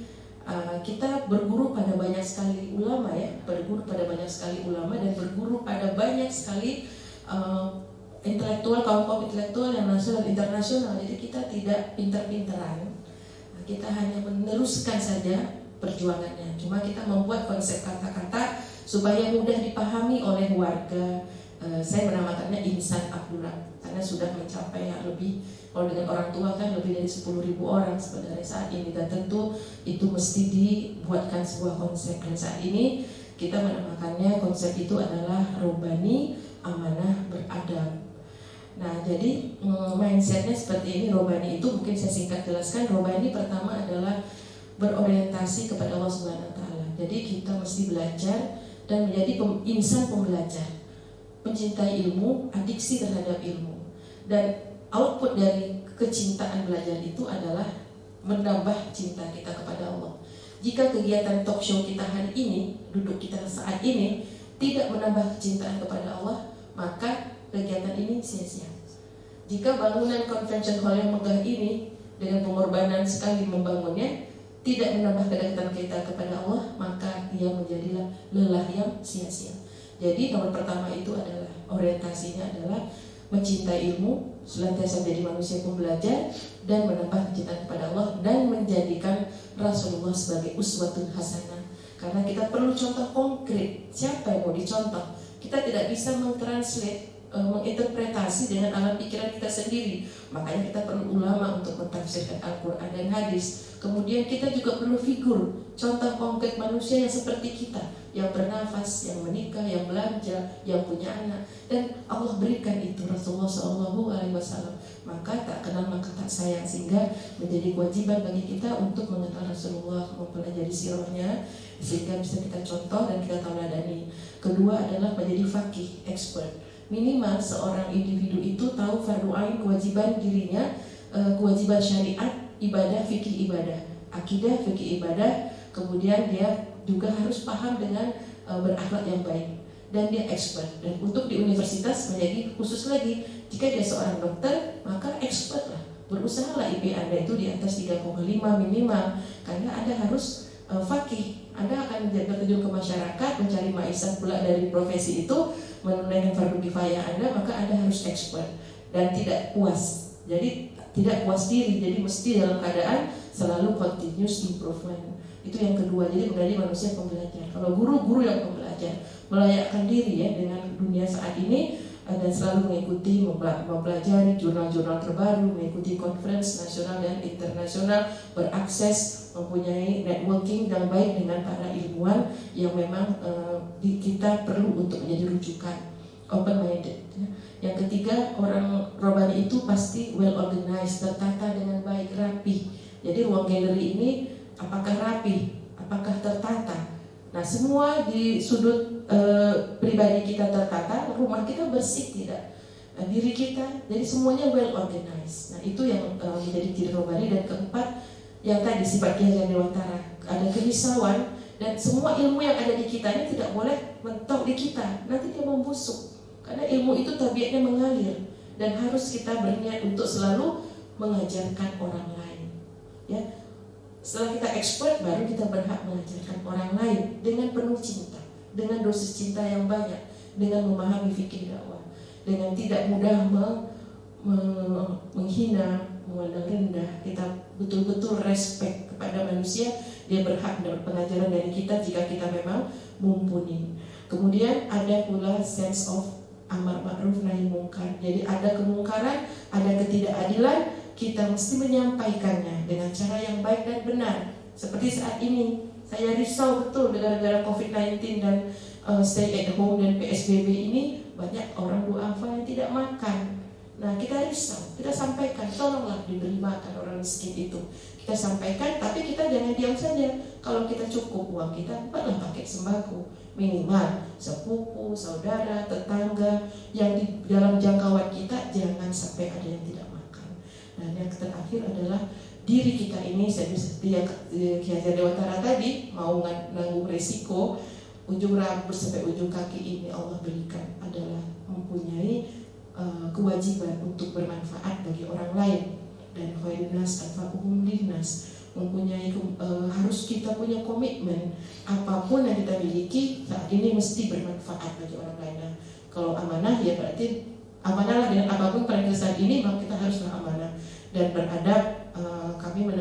kita berguru pada banyak sekali ulama ya, berguru pada banyak sekali ulama dan berguru pada banyak sekali intelektual, kaum intelektual yang nasional dan internasional. Jadi kita tidak pinter-pinteran. Kita hanya meneruskan saja perjuangannya. Cuma kita membuat konsep kata-kata supaya mudah dipahami oleh warga. Saya menamakannya Insan Abdurrahman karena sudah mencapai yang lebih, kalau dengan orang tua kan lebih dari 10.000 orang sebenarnya saat ini. Dan tentu itu mesti dibuatkan sebuah konsep. Dan saat ini kita menamakannya, konsep itu adalah Robani, Amanah, Beradab. Nah, jadi mindsetnya seperti ini. Robani itu mungkin saya singkat jelaskan. Robani pertama adalah berorientasi kepada Allah Subhanahu wa taala. Jadi kita mesti belajar dan menjadi insan pembelajar, mencintai ilmu, adiksi terhadap ilmu. Dan output dari kecintaan belajar itu adalah menambah cinta kita kepada Allah. Jika kegiatan talk show kita hari ini, duduk kita saat ini tidak menambah kecintaan kepada Allah, maka kegiatan ini sia-sia. Jika bangunan convention hall yang megah ini dengan pengorbanan sekali membangunnya tidak menambah kedekatan kita kepada Allah, maka ia menjadilah lelah yang sia-sia. Jadi nomor pertama itu adalah orientasinya adalah mencintai ilmu, senantiasa menjadi manusia pembelajar, dan menambah kecintaan kepada Allah, dan menjadikan Rasulullah sebagai uswatun hasanah. Karena kita perlu contoh konkret. Siapa yang mau dicontoh? Kita tidak bisa mentranslate, menginterpretasi dengan alam pikiran kita sendiri. Makanya kita perlu ulama untuk mentafsirkan Al-Quran dan hadis. Kemudian kita juga perlu figur, contoh konkret manusia yang seperti kita, yang bernafas, yang menikah, yang belanja, yang punya anak. Dan Allah berikan itu Rasulullah SAW. Maka tak kenal maka tak sayang, sehingga menjadi kewajiban bagi kita untuk mengenal Rasulullah, mempelajari sirahnya, sehingga bisa kita contoh dan kita tauladani. Kedua adalah menjadi faqih, expert. Minimal seorang individu itu tahu fardu ain, kewajiban dirinya, kewajiban syariat, ibadah, fikih ibadah, akidah, fikih ibadah. Kemudian dia juga harus paham dengan berakhlak yang baik, dan dia expert. Dan untuk di universitas menjadi khusus lagi, jika dia seorang dokter maka expert lah, berusahalah IP Anda itu di atas 3,5 minimal, karena Anda harus faqih. Anda akan terjun ke masyarakat, mencari maisha pula dari profesi itu, menunaikan fardu kifayah Anda, maka Anda harus expert dan tidak puas. Jadi tidak puas diri, jadi mesti dalam keadaan selalu continuous improvement. Itu yang kedua, jadi menjadi manusia pembelajar. Kalau guru-guru yang pembelajar melayakkan diri ya dengan dunia saat ini, dan selalu mengikuti, mempelajari jurnal-jurnal terbaru, mengikuti conference nasional dan internasional, berakses, mempunyai networking yang baik dengan para ilmuwan yang memang kita perlu untuk menjadi rujukan, open minded. Yang ketiga, orang robani itu pasti well organized, tertata dengan baik, rapi. Jadi ruang galeri ini apakah rapi, apakah tertata? Nah, semua di sudut pribadi kita tertata, rumah kita bersih tidak, diri kita, jadi semuanya well organized. Nah, itu yang menjadi ciri robani. Dan keempat, yang tadi sifat Ki Hajar Dewantara, ada kerisauan, dan semua ilmu yang ada di kita ini tidak boleh mentok di kita, nanti dia membusuk. Karena ilmu itu tabiatnya mengalir, dan harus kita berniat untuk selalu mengajarkan orang lain. Ya, setelah kita expert, baru kita berhak mengajarkan orang lain dengan penuh cinta, dengan dosis cinta yang banyak, dengan memahami fikih dakwah, dengan tidak mudah menghina, memandang rendah. Kita betul-betul respect kepada manusia, dia berhak mendapat pengajaran dari kita jika kita memang mumpuni. Kemudian ada pula sense of amar ma'ruf nahi mungkar. Jadi ada kemungkaran, ada ketidakadilan, kita mesti menyampaikannya dengan cara yang baik dan benar. Seperti saat ini, saya risau betul gara-gara COVID-19 dan stay at home dan PSBB ini, banyak orang duafa yang tidak makan. Nah, kita risau, kita sampaikan, tolonglah diberi makan orang miskin itu. Kita sampaikan, tapi kita jangan diam saja. Kalau kita cukup uang kita, buatlah paket sembako. Minimal sepupu, saudara, tetangga yang di dalam jangkauan kita, jangan sampai ada yang tidak makan. Dan yang terakhir adalah diri kita ini, seperti yang Ki Hajar Dewantara tadi, mau nanggung resiko, ujung rambut sampai ujung kaki ini Allah berikan adalah mempunyai kewajiban untuk bermanfaat bagi orang lain. Dan khairin nas anfa'uhum linnas, mempunyai harus kita punya komitmen, apapun yang kita miliki saat ini mesti bermanfaat bagi orang lain. Nah, kalau amanah ya berarti amanahlah dengan apapun pada saat ini, maka kita haruslah amanah dan beradab. Kami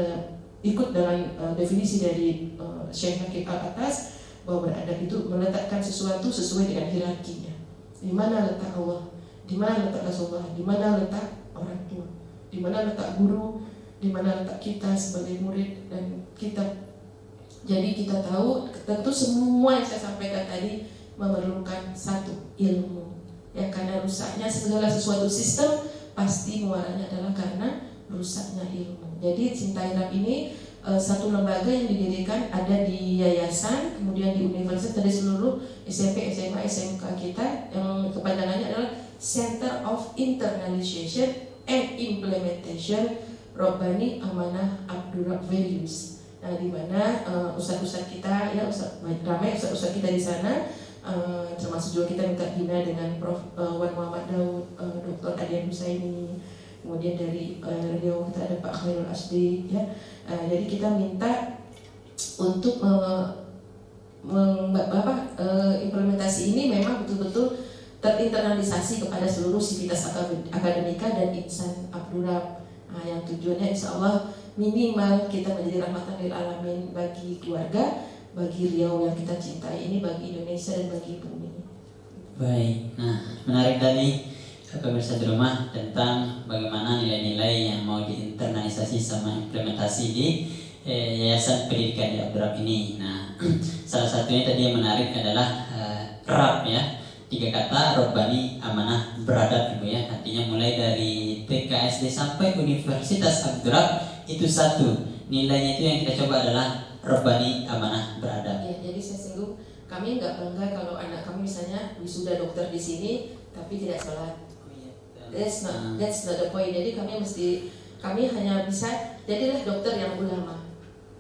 ikut dalam definisi dari Syekh Hakim Al-Atas, bahwa beradab itu meletakkan sesuatu sesuai dengan hierarkinya. Di mana letak Allah, di mana letak Rasulullah, di mana letak orang tua, di mana letak guru, di mana letak kita sebagai murid dan kita. Jadi kita tahu tentu semua yang saya sampaikan tadi memerlukan satu ilmu. Ya, karena rusaknya segala sesuatu sistem pasti muaranya adalah karena rusaknya ilmu. Jadi Cinta Irab ini satu lembaga yang didirikan ada di yayasan, kemudian di universitas, dari seluruh SMP, SMA, SMK kita, yang kepanjangannya adalah Center of Internalization and Implementation Robbani Amanah Abdurrahman Values. Nah, di mana ustadz-ustadz kita ya, ramai ustadz-ustadz kita di sana, termasuk juga kita minta bina dengan Prof. Wan Muhammad Daud, Dr. Adian Husaini, kemudian dari Riau kita ada Pak Khairul Asdi ya. Jadi kita minta untuk implementasi ini memang betul-betul terinternalisasi kepada seluruh sivitas akademika dan insan Abdurrahman. Yang tujuannya insya Allah minimal kita menjadi rahmatan lil alamin bagi keluarga, bagi Riau yang kita cintai ini, bagi Indonesia dan bagi bumi.
Baik, nah menarik tadi pemirsa di rumah tentang bagaimana nilai-nilai yang mau diinternalisasi sama implementasi di Yayasan Pendidikan di Abdurrahman ini. Nah, salah satunya tadi yang menarik adalah RAB ya, 3 kata Robbani Amanah Beradab Ibu ya, artinya mulai dari TK SD sampai Universitas Abdurrahman itu satu nilainya, itu yang kita coba adalah Robbani Amanah Beradab.
Ya, jadi saya singgung, kami nggak bangga kalau anak kami misalnya wisuda dokter di sini tapi tidak sholat. That's not the point. Jadi kami hanya bisa jadilah dokter yang ulama.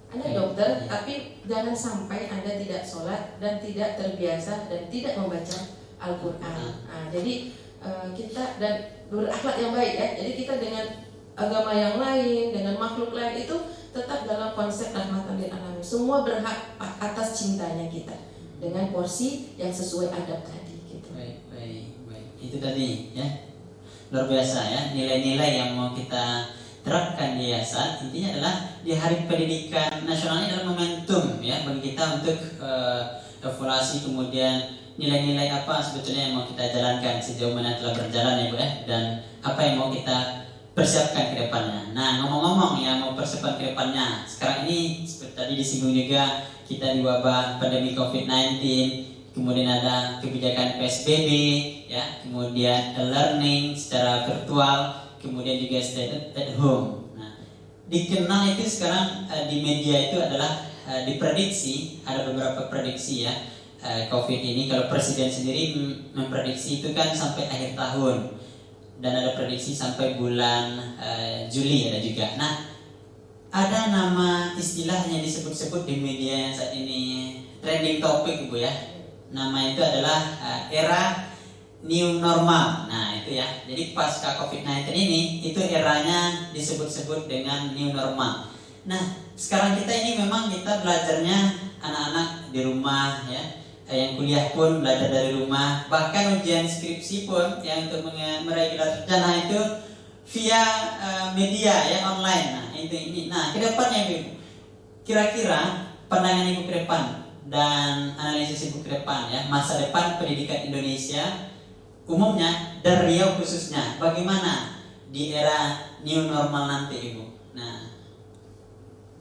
Anda dokter, tapi jangan sampai Anda tidak sholat dan tidak terbiasa dan tidak membaca Al-Quran. Nah, jadi kita dan berakhlak yang baik ya. Jadi kita dengan agama yang lain, dengan makhluk lain itu tetap dalam konsep rahmatan lil alamin. Semua berhak atas cintanya kita dengan porsi yang sesuai adab tadi. Gitu.
Baik. Itu tadi ya. Luar biasa ya, nilai-nilai yang mau kita terapkan di yayasan. Intinya adalah di Hari Pendidikan Nasional ini adalah momentum ya bagi kita untuk evaluasi, kemudian nilai-nilai apa sebetulnya yang mau kita jalankan sejauh mana telah berjalan ya Bu ya, dan apa yang mau kita persiapkan ke depannya. Nah, ngomong-ngomong ya, mau persiapan ke depannya, sekarang ini seperti tadi disinggung juga, kita di wabah pandemi COVID-19, kemudian ada kebijakan PSBB ya, kemudian learning secara virtual, kemudian juga stay at home. Nah, dikenal itu sekarang di media itu adalah diprediksi, ada beberapa prediksi ya, COVID ini kalau presiden sendiri memprediksi itu kan sampai akhir tahun, dan ada prediksi sampai bulan Juli ada juga. Nah, ada nama istilahnya disebut-sebut di media yang saat ini trending topik Ibu ya. Nama itu adalah era new normal. Nah itu ya, jadi pasca COVID-19 ini itu eranya disebut-sebut dengan new normal. Nah sekarang kita ini memang kita belajarnya anak-anak di rumah ya, yang kuliah pun belajar dari rumah, bahkan ujian skripsi pun yang untuk meraih gelar sarjana itu via media ya, online. Nah itu ini. Nah kedepannya Ibu, kira-kira pandangan Ibu ke depan dan analisis Ibu ke depan ya, masa depan pendidikan Indonesia umumnya dan Riau khususnya, bagaimana di era new normal nanti Ibu? Nah,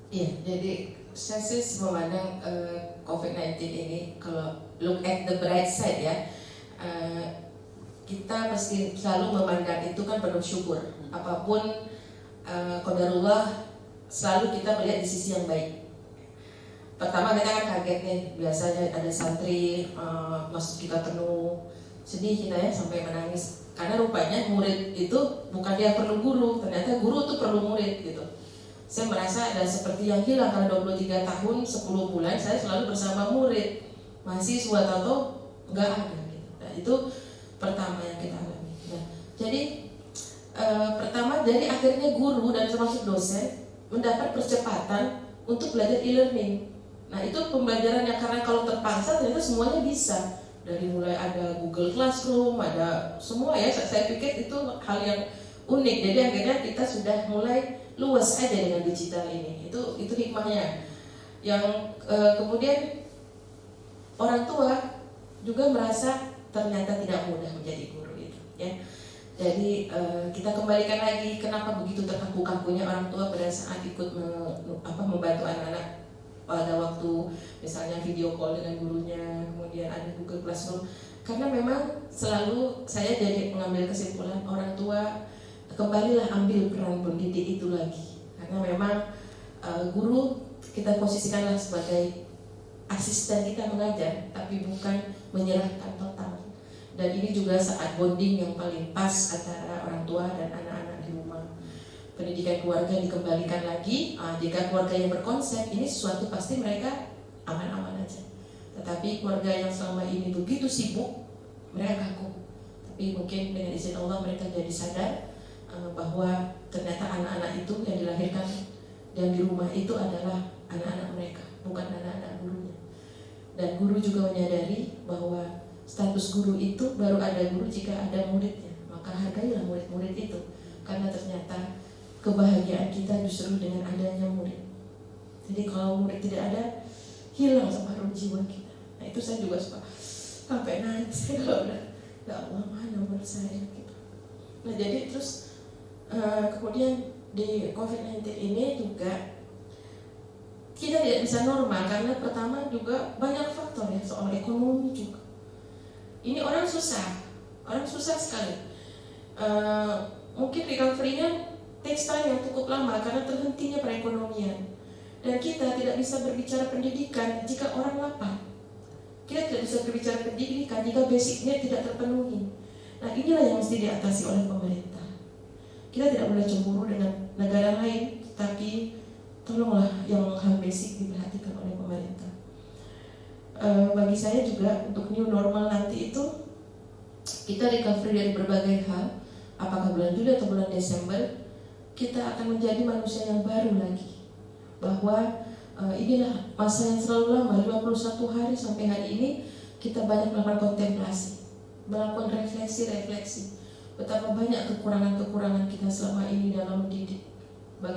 iya, jadi saya sih memandang COVID-19 ini, kalau look at the bright side ya, kita pasti selalu memandang itu kan penuh syukur. Apapun qadarullah, selalu kita melihat di sisi yang baik. Pertama kita kan kaget nih, biasanya ada santri masuk kita penuh, sedih kita ya sampai menangis, karena rupanya murid itu bukan dia perlu guru, ternyata guru tuh perlu murid gitu. Saya merasa ada seperti yang hilang karena 23 tahun 10 bulan saya selalu bersama murid, mahasiswa atau enggak ada gitu. Nah, itu pertama yang kita alami. Nah, jadi pertama dari akhirnya guru dan termasuk dosen mendapat percepatan untuk belajar e-learning. Nah itu pembelajaran yang karena kalau terpaksa ternyata semuanya bisa, dari mulai ada Google Classroom, ada semua ya. Saya pikir itu hal yang unik. Jadi akhirnya kita sudah mulai luas aja dengan digital ini. Itu hikmahnya. Yang kemudian orang tua juga merasa ternyata tidak mudah menjadi guru itu. Ya. Jadi kita kembalikan lagi kenapa begitu terkaku-kakunya orang tua pada saat ikut membantu anak-anak pada waktu misalnya video call dengan gurunya, kemudian ada Google Classroom. Karena memang selalu saya jadi mengambil kesimpulan orang tua kembalilah ambil peran pendidik itu lagi, karena memang guru kita posisikanlah sebagai asisten kita mengajar, tapi bukan menyerahkan total. Dan ini juga saat bonding yang paling pas antara orang tua dan anak-anak di rumah. Pendidikan keluarga dikembalikan lagi. Jika keluarga yang berkonsep ini sesuatu, pasti mereka aman-aman aja. Tetapi keluarga yang selama ini begitu sibuk, mereka kaku. Tapi mungkin dengan izin Allah mereka jadi sadar bahwa ternyata anak-anak itu yang dilahirkan dan di rumah itu adalah anak-anak mereka, bukan anak-anak gurunya. Dan guru juga menyadari bahwa status guru itu baru ada guru jika ada muridnya. Maka hargailah murid-murid itu, karena ternyata kebahagiaan kita justru dengan adanya murid. Jadi kalau murid tidak ada, hilang separuh jiwa kita. Nah itu saya juga suka sampai nangis kalau udah, ya Allah mana murid saya gitu. Nah jadi terus kemudian di COVID-19 ini juga kita tidak bisa normal karena pertama juga banyak faktor ya, soal ekonomi juga. Ini orang susah sekali. Mungkin recovery-nya takes time yang cukup lama karena terhentinya perekonomian. Dan kita tidak bisa berbicara pendidikan jika orang lapar. Kita tidak bisa berbicara pendidikan jika basicnya tidak terpenuhi. Nah inilah yang mesti diatasi oleh pemerintah. Kita tidak boleh cemburu dengan negara lain, tapi tolonglah yang hal basic diperhatikan oleh pemerintah. Bagi saya juga untuk new normal nanti itu kita recovery dari berbagai hal. Apakah bulan Juli atau bulan Desember, kita akan menjadi manusia yang baru lagi. Bahwa inilah masa yang selalu lama, 51 hari sampai hari ini kita banyak melakukan kontemplasi, melakukan refleksi. Betapa banyak kekurangan-kekurangan kita selama ini dalam mendidik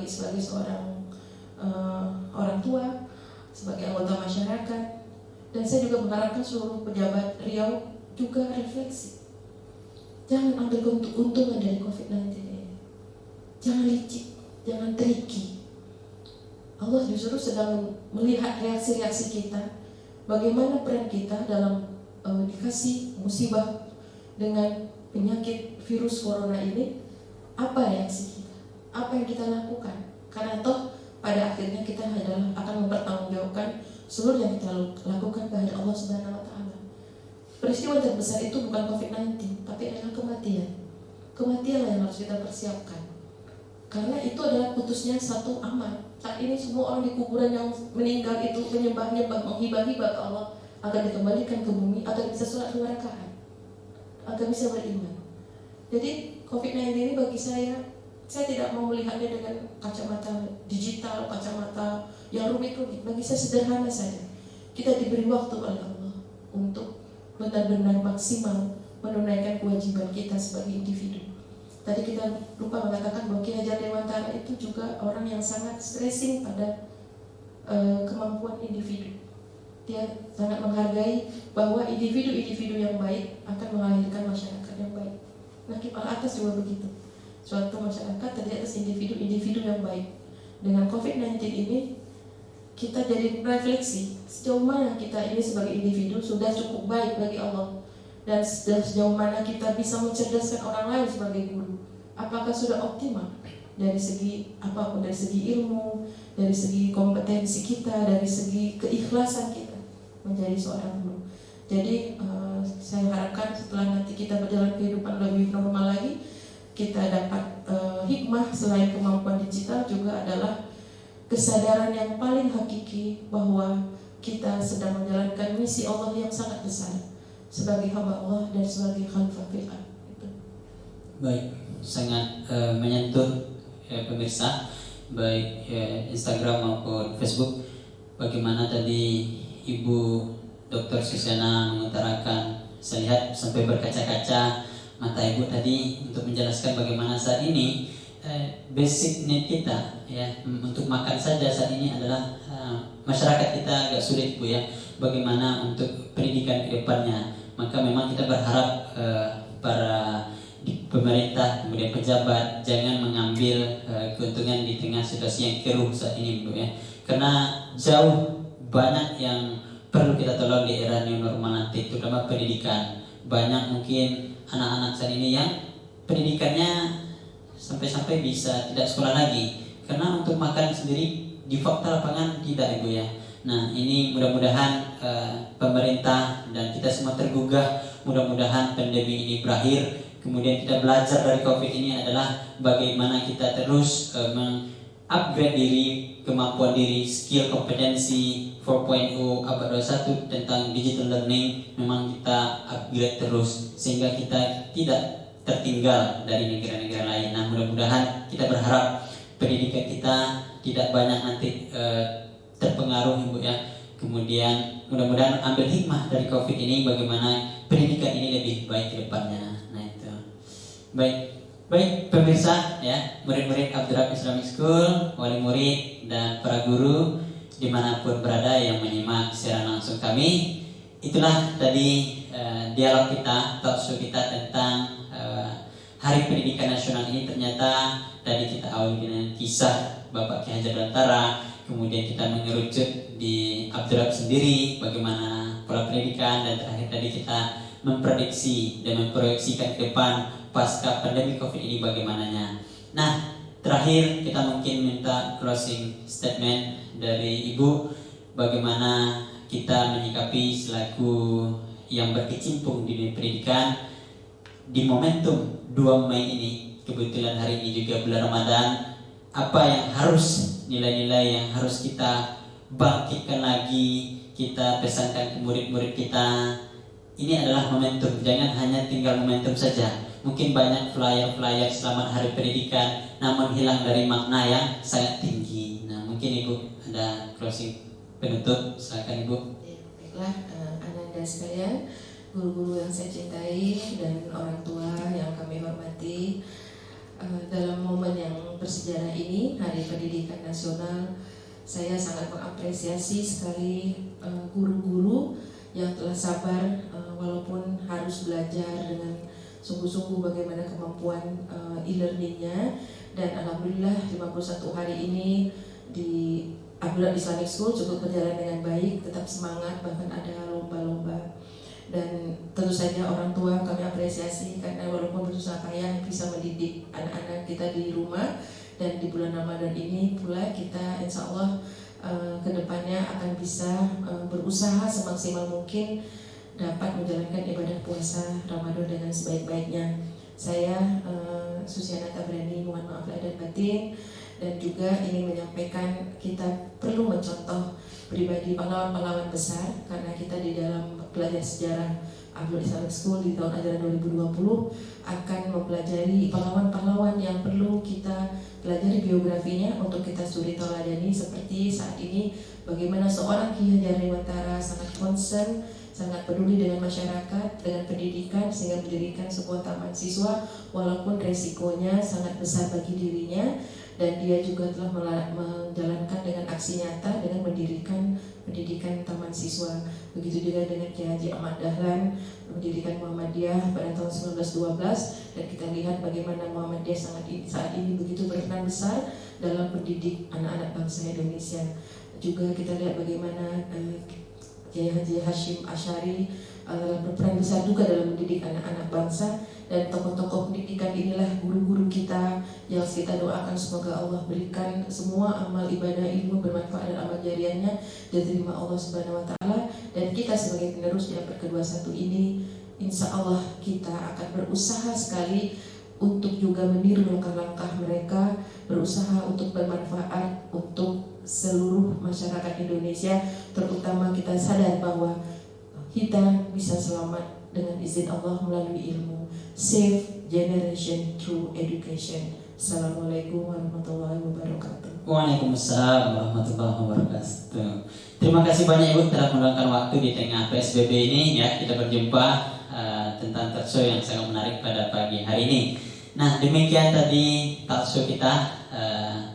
sebagai seorang orang tua, sebagai anggota masyarakat. Dan saya juga mengharapkan seluruh pejabat Riau juga refleksi. Jangan ambil keuntungan dari COVID-19 ini. Jangan licik, jangan tricky. Allah justru sedang melihat reaksi-reaksi kita, bagaimana peran kita dalam dikasih musibah dengan penyakit virus corona ini. Apa reaksi kita? Apa yang kita lakukan? Karena toh pada akhirnya kita adalah akan mempertanggungjawabkan seluruh yang kita lakukan kepada Allah Subhanahu wa Ta'ala. Peristiwa terbesar itu bukan COVID-19, tapi adalah kematian. Kematianlah yang harus kita persiapkan. Karena itu adalah putusnya satu amal. Saat ini semua orang di kuburan yang meninggal itu menyembah-nyembah, menghibah-hibah ke Allah agar dikembalikan ke bumi, agar bisa sholat 2 rakaat, agar bisa beriman. Jadi COVID-19 ini bagi saya tidak mau melihatnya dengan kacamata digital, kacamata yang rumit-rumit. Bagi saya sederhana saja. Kita diberi waktu oleh Allah untuk benar-benar maksimal menunaikan kewajiban kita sebagai individu. Tadi kita lupa mengatakan bahwa Ki Hajar Dewantara itu juga orang yang sangat stressing pada kemampuan individu. Dia sangat menghargai bahwa individu-individu yang baik akan melahirkan masyarakat yang baik. Nakib Al-Atas juga begitu. Suatu masyarakat terdiri atas individu-individu yang baik. Dengan COVID-19 ini kita jadi refleksi sejauh mana kita ini sebagai individu sudah cukup baik bagi Allah, dan sejauh mana kita bisa mencerdaskan orang lain sebagai guru. Apakah sudah optimal dari segi apapun, dari segi ilmu, dari segi kompetensi kita, dari segi keikhlasan kita menjadi seorang guru. Jadi saya harapkan setelah nanti kita berjalan kehidupan lebih normal lagi, kita dapat hikmah selain kemampuan digital juga adalah kesadaran yang paling hakiki bahwa kita sedang menjalankan misi Allah yang sangat besar sebagai hamba Allah dan sebagai khalifah fil ardh.
Baik, sangat menyentuh pemirsa, baik Instagram maupun Facebook. Bagaimana tadi Ibu Dr. Susiana mengutarakan, saya lihat sampai berkaca-kaca mata Ibu tadi untuk menjelaskan bagaimana saat ini basic need kita ya untuk makan saja saat ini adalah masyarakat kita agak sulit Bu ya. Bagaimana untuk pendidikan ke depannya? Maka memang kita berharap para pemerintah kemudian pejabat jangan mengambil keuntungan di tengah situasi yang keruh saat ini Bu ya. Karena jauh banyak yang perlu kita tolong di era new normal nanti, terutama pendidikan. Banyak mungkin anak-anak saat ini yang pendidikannya sampai-sampai bisa tidak sekolah lagi karena untuk makan sendiri di fakta lapangan tidak Ibu ya. Nah ini mudah-mudahan pemerintah dan kita semua tergugah, mudah-mudahan pandemi ini berakhir. Kemudian kita belajar dari COVID ini adalah bagaimana kita terus mengupgrade diri, kemampuan diri, skill, kompetensi 4.0 abad 21 tentang digital learning. Memang kita upgrade terus sehingga kita tidak tertinggal dari negara-negara lain. Nah mudah-mudahan kita berharap pendidikan kita tidak banyak nanti terpengaruh Ibu ya. Kemudian mudah-mudahan ambil hikmah dari COVID ini, bagaimana pendidikan ini lebih baik ke depannya. Nah itu. Baik pemirsa ya, murid-murid Abdurrahman Islamic School, wali murid dan para guru dimanapun berada yang menyimak secara langsung kami. Itulah tadi dialog kita, talkshow kita tentang Hari Pendidikan Nasional ini. Ternyata tadi kita awali dengan kisah Bapak Ki Hajar Dewantara, kemudian kita mengerucut di Abdurrahman sendiri bagaimana pola pendidikan, dan terakhir tadi kita memprediksi dan memproyeksikan ke depan pasca pandemi COVID ini bagaimananya. Nah, terakhir kita mungkin minta closing statement dari Ibu, bagaimana kita menyikapi selaku yang berkecimpung di dunia pendidikan di momentum 2 Mei ini. Kebetulan hari ini juga bulan Ramadan. Apa yang harus, nilai-nilai yang harus kita bangkitkan lagi, kita pesankan ke murid-murid kita. Ini adalah momentum, jangan hanya tinggal momentum saja. Mungkin banyak flyer-flyer selamat hari pendidikan, namun hilang dari makna yang sangat tinggi. Nah mungkin Ibu ada closing penutup, silakan Ibu.
Ya, baiklah Ananda sekalian, guru-guru yang saya cintai dan orang tua yang kami hormati, dalam momen yang bersejarah ini, Hari Pendidikan Nasional, saya sangat mengapresiasi sekali guru-guru yang telah sabar walaupun harus belajar dengan sungguh-sungguh bagaimana kemampuan e-learningnya. Dan alhamdulillah 51 hari ini di Abdurrahman Islamic School cukup berjalan dengan baik, tetap semangat, bahkan ada lomba-lomba. Dan tentu saja orang tua kami apresiasi karena walaupun bersusah payah bisa mendidik anak-anak kita di rumah. Dan di bulan Ramadan ini pula kita insya Allah kedepannya akan bisa berusaha semaksimal mungkin dapat menjalankan ibadah puasa Ramadan dengan sebaik-baiknya. Saya Susiana Tabrani, mohon maaf lahir dan batin, dan juga ingin menyampaikan kita perlu mencontoh pribadi pahlawan-pahlawan besar, karena kita di dalam belajar sejarah Abdul Islamic School di tahun ajaran 2020 akan mempelajari pahlawan-pahlawan yang perlu kita pelajari biografinya untuk kita suri tauladani. Seperti saat ini bagaimana seorang Ki Hajar Dewantara sangat concern, sangat peduli dengan masyarakat, dengan pendidikan, sehingga mendirikan sebuah taman siswa walaupun resikonya sangat besar bagi dirinya. Dan dia juga telah menjalankan dengan aksi nyata dengan mendirikan pendidikan taman siswa. Begitu juga dengan Ki Haji Ahmad Dahlan mendirikan Muhammadiyah pada tahun 1912, dan kita lihat bagaimana Muhammadiyah saat ini begitu berperan besar dalam pendidik anak-anak bangsa Indonesia. Juga kita lihat bagaimana Kiai Haji Hashim Asy'ari berperan besar juga dalam mendidik anak-anak bangsa. Dan tokoh-tokoh pendidikan inilah guru-guru kita yang kita doakan semoga Allah berikan semua amal ibadah ilmu bermanfaat dan amal jariahnya diterima Allah Subhanahu wa taala. Dan kita sebagai penerus di abad ke-21 ini insya Allah kita akan berusaha sekali untuk juga meniru langkah-langkah mereka, berusaha untuk bermanfaat untuk seluruh masyarakat Indonesia, terutama kita sadar bahwa kita bisa selamat dengan izin Allah melalui ilmu. Save generation through education. Assalamualaikum warahmatullahi wabarakatuh.
Waalaikumsalam warahmatullahi wabarakatuh. Terima kasih banyak Ibu telah meluangkan waktu di tengah PSBB ini ya. Kita berjumpa tentang talkshow yang sangat menarik pada pagi hari ini. Nah demikian tadi talkshow kita,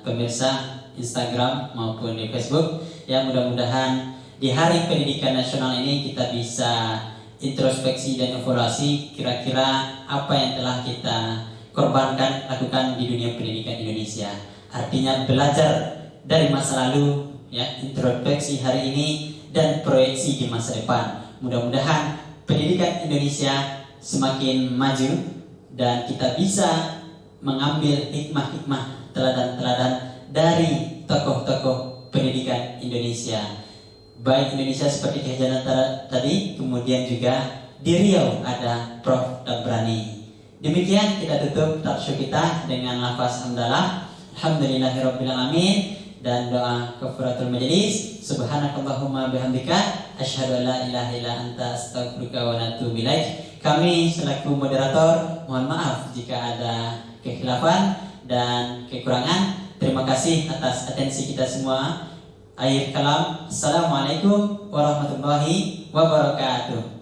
pemirsa Instagram maupun di Facebook ya. Mudah-mudahan di Hari Pendidikan Nasional ini kita bisa introspeksi dan evaluasi kira-kira apa yang telah kita korbankan, lakukan di dunia pendidikan Indonesia. Artinya belajar dari masa lalu ya, introspeksi hari ini dan proyeksi di masa depan. Mudah-mudahan pendidikan Indonesia semakin maju dan kita bisa mengambil hikmah-hikmah, teladan-teladan dari tokoh-tokoh pendidikan Indonesia. Baik Indonesia seperti Ki Hajar Dewantara tadi, kemudian juga di Riau ada Prof. Tabrani. Demikian kita tutup talkshow kita dengan lafaz hamdalah, alhamdulillahirabbil alamin, dan doa kafaratul majelis. Subhanakallahumma bihamdika asyhadu an la ilaha illa anta astaghfiruka wa atubu ilaik. Kami selaku moderator mohon maaf jika ada kekhilafan dan kekurangan. Terima kasih atas atensi kita semua. Akhir kalam, assalamualaikum warahmatullahi wabarakatuh.